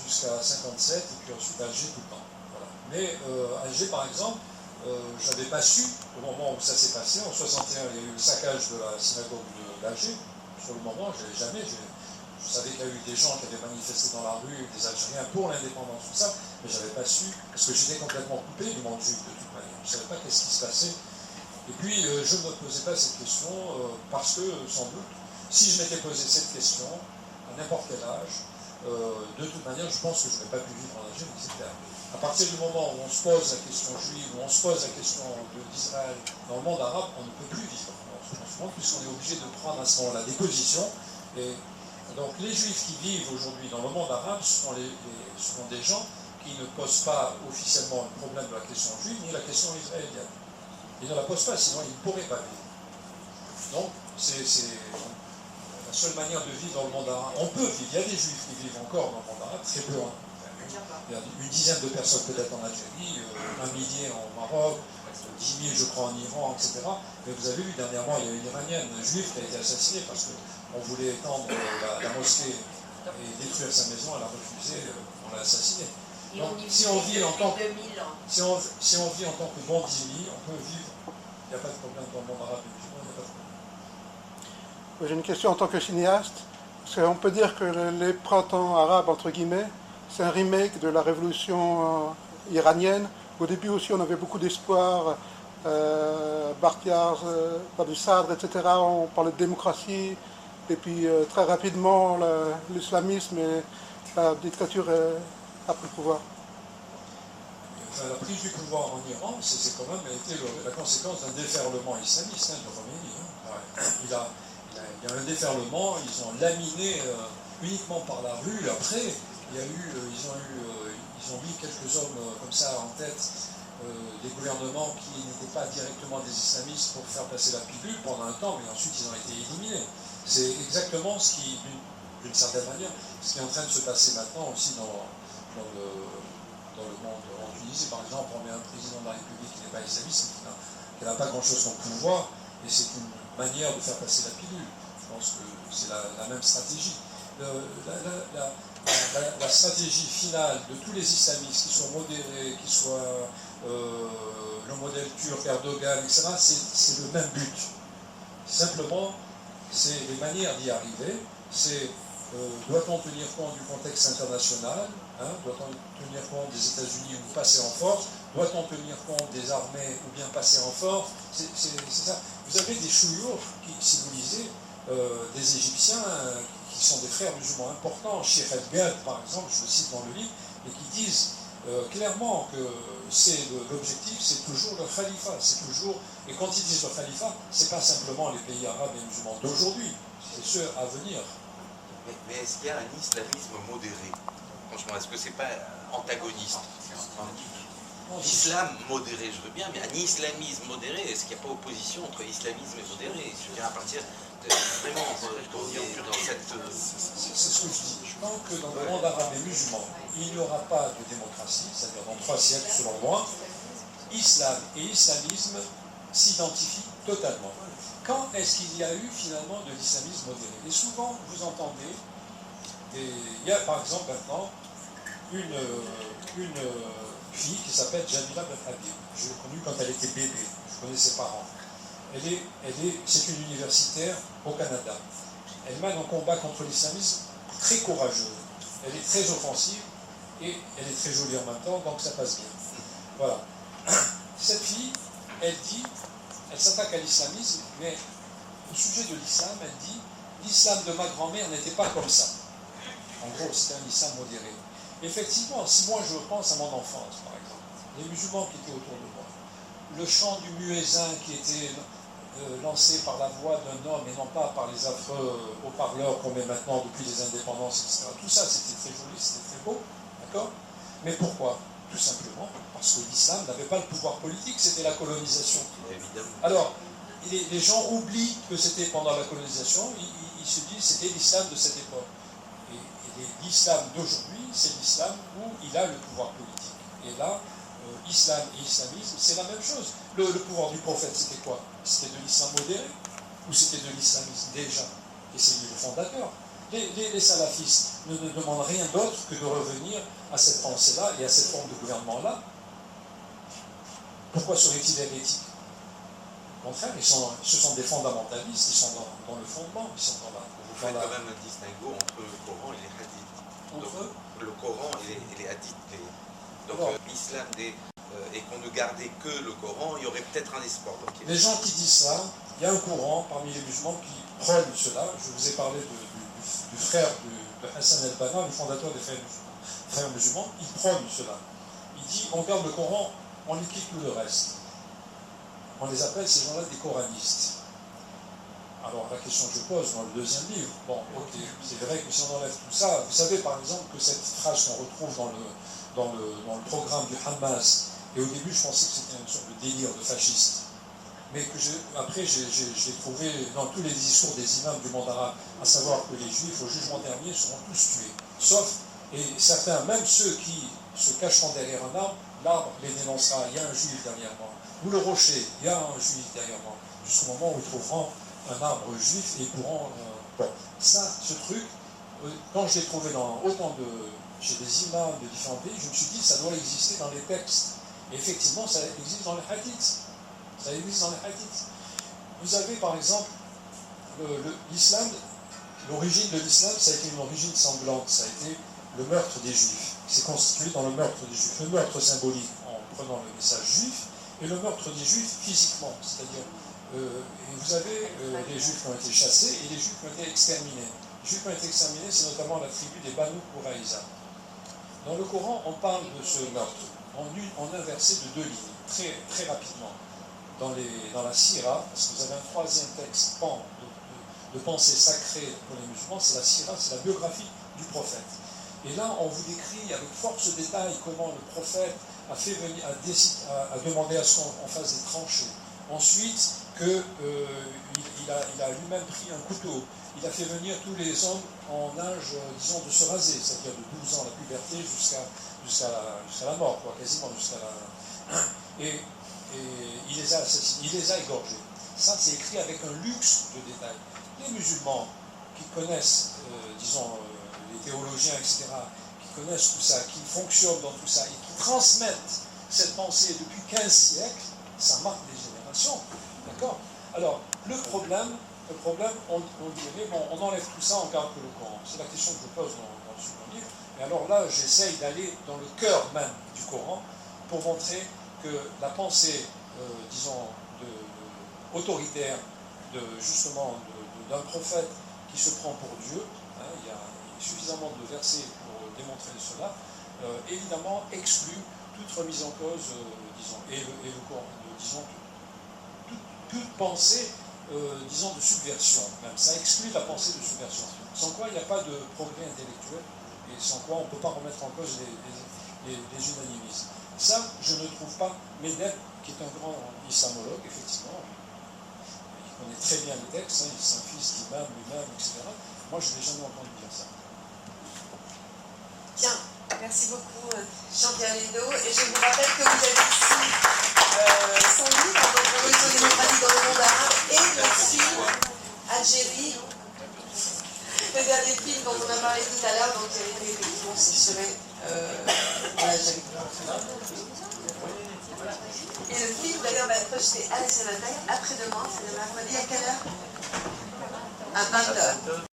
jusqu'à 57, et puis ensuite Alger tout le temps. Voilà. Mais Alger, par exemple, je n'avais pas su, au moment où ça s'est passé, en 61, il y a eu le saccage de la synagogue d'Alger. Sur le moment, je savais qu'il y a eu des gens qui avaient manifesté dans la rue, des Algériens pour l'indépendance, tout ça, mais je n'avais pas su, parce que j'étais complètement coupé du monde juif de toute manière. Je ne savais pas qu'est-ce qui se passait. Et puis, je ne me posais pas cette question, parce que, sans doute, si je m'étais posé cette question, à n'importe quel âge, de toute manière, je pense que je n'aurais pas pu vivre en Algérie, c'est clair. À partir du moment où on se pose la question juive, où on se pose la question d'Israël dans le monde arabe, on ne peut plus vivre en ce monde, puisqu'on est obligé de prendre à ce moment-là des positions. Et donc les juifs qui vivent aujourd'hui dans le monde arabe sont des gens qui ne posent pas officiellement le problème de la question juive ni la question israélienne. Ils ne la posent pas, sinon ils ne pourraient pas vivre. Donc la seule manière de vivre dans le monde arabe, on peut vivre, il y a des juifs qui vivent encore dans le monde arabe, très peu, hein. Il y a une dizaine de personnes peut-être en Algérie, 1 millier en Maroc, 10 000 je crois en Iran, etc. Mais vous avez vu, dernièrement, il y a une Iranienne, un juif qui a été assassinée parce qu'on voulait étendre la mosquée et détruire sa maison, elle a refusé, on l'a assassinée. Donc, si on vit en tant que bon dhimmi, on peut vivre, il n'y a pas de problème dans le monde arabe et musulman, il n'y a pas de problème. J'ai une question en tant que cinéaste. Parce qu'on peut dire que les printemps arabes, entre guillemets, c'est un remake de la révolution iranienne. Au début aussi, on avait beaucoup d'espoir. Bartiar, Badu Sadr, etc. On parlait de démocratie. Et puis très rapidement, l'islamisme et la dictature a pris le pouvoir. Enfin, la prise du pouvoir en Iran, c'est quand même été la conséquence d'un déferlement islamiste, de Khomeini. Il y a un déferlement, ils ont laminé uniquement par la rue. Après, ils ont mis quelques hommes comme ça en tête des gouvernements qui n'étaient pas directement des islamistes pour faire passer la pilule pendant un temps, mais ensuite ils ont été éliminés. C'est exactement ce qui, d'une certaine manière, ce qui est en train de se passer maintenant aussi dans le monde. En Tunisie, par exemple, on met un président de la République qui n'est pas islamiste, qui n'a pas grand-chose comme pouvoir, et c'est une manière de faire passer la pilule. Je pense que c'est la même stratégie. La stratégie finale de tous les islamistes, qu'ils soient modérés, qu'ils soient le modèle turc, Erdogan, etc., c'est le même but. Simplement, c'est les manières d'y arriver, c'est doit-on tenir compte du contexte international, doit-on tenir compte des États-Unis ou passer en force, doit-on tenir compte des armées ou bien passer en force, c'est ça. Vous avez des chouyours qui, si vous lisez, des Égyptiens qui sont des frères musulmans importants, Sheikh El-Gad par exemple, je le cite dans le livre, et qui disent clairement que l'objectif c'est toujours le khalifa, c'est toujours, et quand ils disent le khalifa, c'est pas simplement les pays arabes et musulmans d'aujourd'hui, c'est ceux à venir. Mais est-ce qu'il y a un islamisme modéré? Franchement, est-ce que c'est pas antagoniste? L'islam modéré, je veux bien, mais un islamisme modéré, est-ce qu'il n'y a pas opposition entre islamisme et modéré? Je veux dire, à partir de vraiment dans cette... C'est ce que je dis. Tant que dans le monde arabe et musulman, il n'y aura pas de démocratie, c'est-à-dire dans 3 siècles selon moi, islam et islamisme s'identifient totalement. Quand est-ce qu'il y a eu finalement de l'islamisme modéré? Et souvent, vous entendez, il y a par exemple maintenant une fille qui s'appelle Jamila Ben-Habib. Je l'ai connue quand elle était bébé, je connais ses parents. C'est une universitaire au Canada. Elle mène un combat contre l'islamisme très courageux. Elle est très offensive et elle est très jolie en même temps, donc ça passe bien. Voilà. Cette fille, elle s'attaque à l'islamisme, mais au sujet de l'islam, elle dit l'islam de ma grand-mère n'était pas comme ça. En gros, c'était un islam modéré. Effectivement, si moi je pense à mon enfance, par exemple, les musulmans qui étaient autour de moi, le chant du muezzin qui était lancé par la voix d'un homme et non pas par les affreux haut-parleurs qu'on met maintenant depuis les indépendances, etc. Tout ça, c'était très joli, c'était très beau, d'accord? Mais pourquoi? Tout simplement parce que l'islam n'avait pas le pouvoir politique, c'était la colonisation. Évidemment. Alors, les gens oublient que c'était pendant la colonisation, ils se disent que c'était l'islam de cette époque. Et l'islam d'aujourd'hui, c'est l'islam où il a le pouvoir politique. Et là, islam et islamisme, c'est la même chose. Le pouvoir du prophète, c'était quoi? C'était de l'islam modéré ou c'était de l'islamisme déjà? Et c'est lui le fondateur. Les salafistes ne demandent rien d'autre que de revenir à cette pensée-là et à cette forme de gouvernement-là. Pourquoi seraient-ils hérétiques? Au contraire, ce sont des fondamentalistes, ils sont dans le fondement, ils sont dans la... Vous faites quand même un distinguo entre le Coran et les hadiths. Entre le Coran et les hadiths. Donc l'islam et qu'on ne gardait que le Coran, il y aurait peut-être un espoir. Les gens qui disent ça, il y a un courant parmi les musulmans qui prône cela. Je vous ai parlé du frère de Hassan el-Banna, le fondateur des frères musulmans, il prône cela. Il dit, on garde le Coran, on ne quitte plus le reste. On les appelle ces gens-là des coranistes. Alors la question que je pose dans le deuxième livre, bon, ok, c'est vrai que si on enlève tout ça, vous savez par exemple que cette phrase qu'on retrouve dans le programme du Hamas, et au début je pensais que c'était une sorte de délire de fasciste. mais que après j'ai trouvé dans tous les discours des imams du monde arabe, à savoir que les juifs au jugement dernier seront tous tués, sauf, et certains, même ceux qui se cacheront derrière un arbre, l'arbre les dénoncera, il y a un juif derrière moi, ou le rocher, il y a un juif derrière moi, jusqu'au moment où ils trouveront un arbre juif et pourront... bon, ça, ce truc, quand je l'ai trouvé dans chez des imams de différents pays, je me suis dit, ça doit exister dans les textes. Et effectivement, ça existe dans les hadiths. Ça existe dans les hadiths. Vous avez, par exemple, l'islam, l'origine de l'islam, ça a été une origine sanglante. Ça a été le meurtre des juifs. C'est constitué dans le meurtre des juifs. Le meurtre symbolique en prenant le message juif, et le meurtre des juifs physiquement. C'est-à-dire, et vous avez les juifs qui ont été chassés et les juifs qui ont été exterminés. Les juifs qui ont été exterminés, c'est notamment la tribu des Banu Quraïza. Dans le Coran, on parle de ce meurtre en un verset de 2 lignes, très, très rapidement. Dans la Sira, parce que vous avez un troisième texte de pensée sacrée pour les musulmans, c'est la Sira, c'est la biographie du prophète. Et là, on vous décrit avec force détail comment le prophète a fait venir, a demandé à ce qu'on fasse des tranchées. Ensuite, qu'il a lui-même pris un couteau. Il a fait venir tous les hommes en âge, disons, de se raser, c'est-à-dire de 12 ans, la puberté, jusqu'à la mort, quoi, quasiment jusqu'à la... Et il les a assassinés, il les a égorgés. Ça, c'est écrit avec un luxe de détails. Les musulmans qui connaissent, disons, les théologiens, etc., qui connaissent tout ça, qui fonctionnent dans tout ça, et qui transmettent cette pensée depuis 15 siècles, ça marque des générations. D'accord? Alors, le problème, on dirait, bon, on enlève tout ça, on garde que le Coran. C'est la question que je pose dans le second livre. Et alors là, j'essaye d'aller dans le cœur même du Coran pour montrer que la pensée, disons, autoritaire, justement, d'un prophète qui se prend pour Dieu, hein, il y a suffisamment de versets pour démontrer cela, évidemment exclut toute remise en cause, disons, et le Coran, disons, toute pensée, disons, de subversion, même. Ça exclut la pensée de subversion. Sans quoi, il n'y a pas de progrès intellectuel, et sans quoi, on ne peut pas remettre en cause les unanimismes. Ça, je ne trouve pas Medeb, qui est un grand islamologue, effectivement, il connaît très bien les textes, hein, c'est un fils d'imam lui-même, etc. Moi, je n'ai jamais entendu dire ça. Bien, merci beaucoup Jean-Pierre Lédo. Et je vous rappelle que vous avez ici son livre, donc Révolution démocratique dans le monde arabe, et le film Algérie, le dernier film dont on a parlé tout à l'heure, donc qui a été effectivement censuré en Algérie. Et le film d'ailleurs va être projeté à la Cévenataille après-demain, c'est le mercredi à quelle heure? À 20h.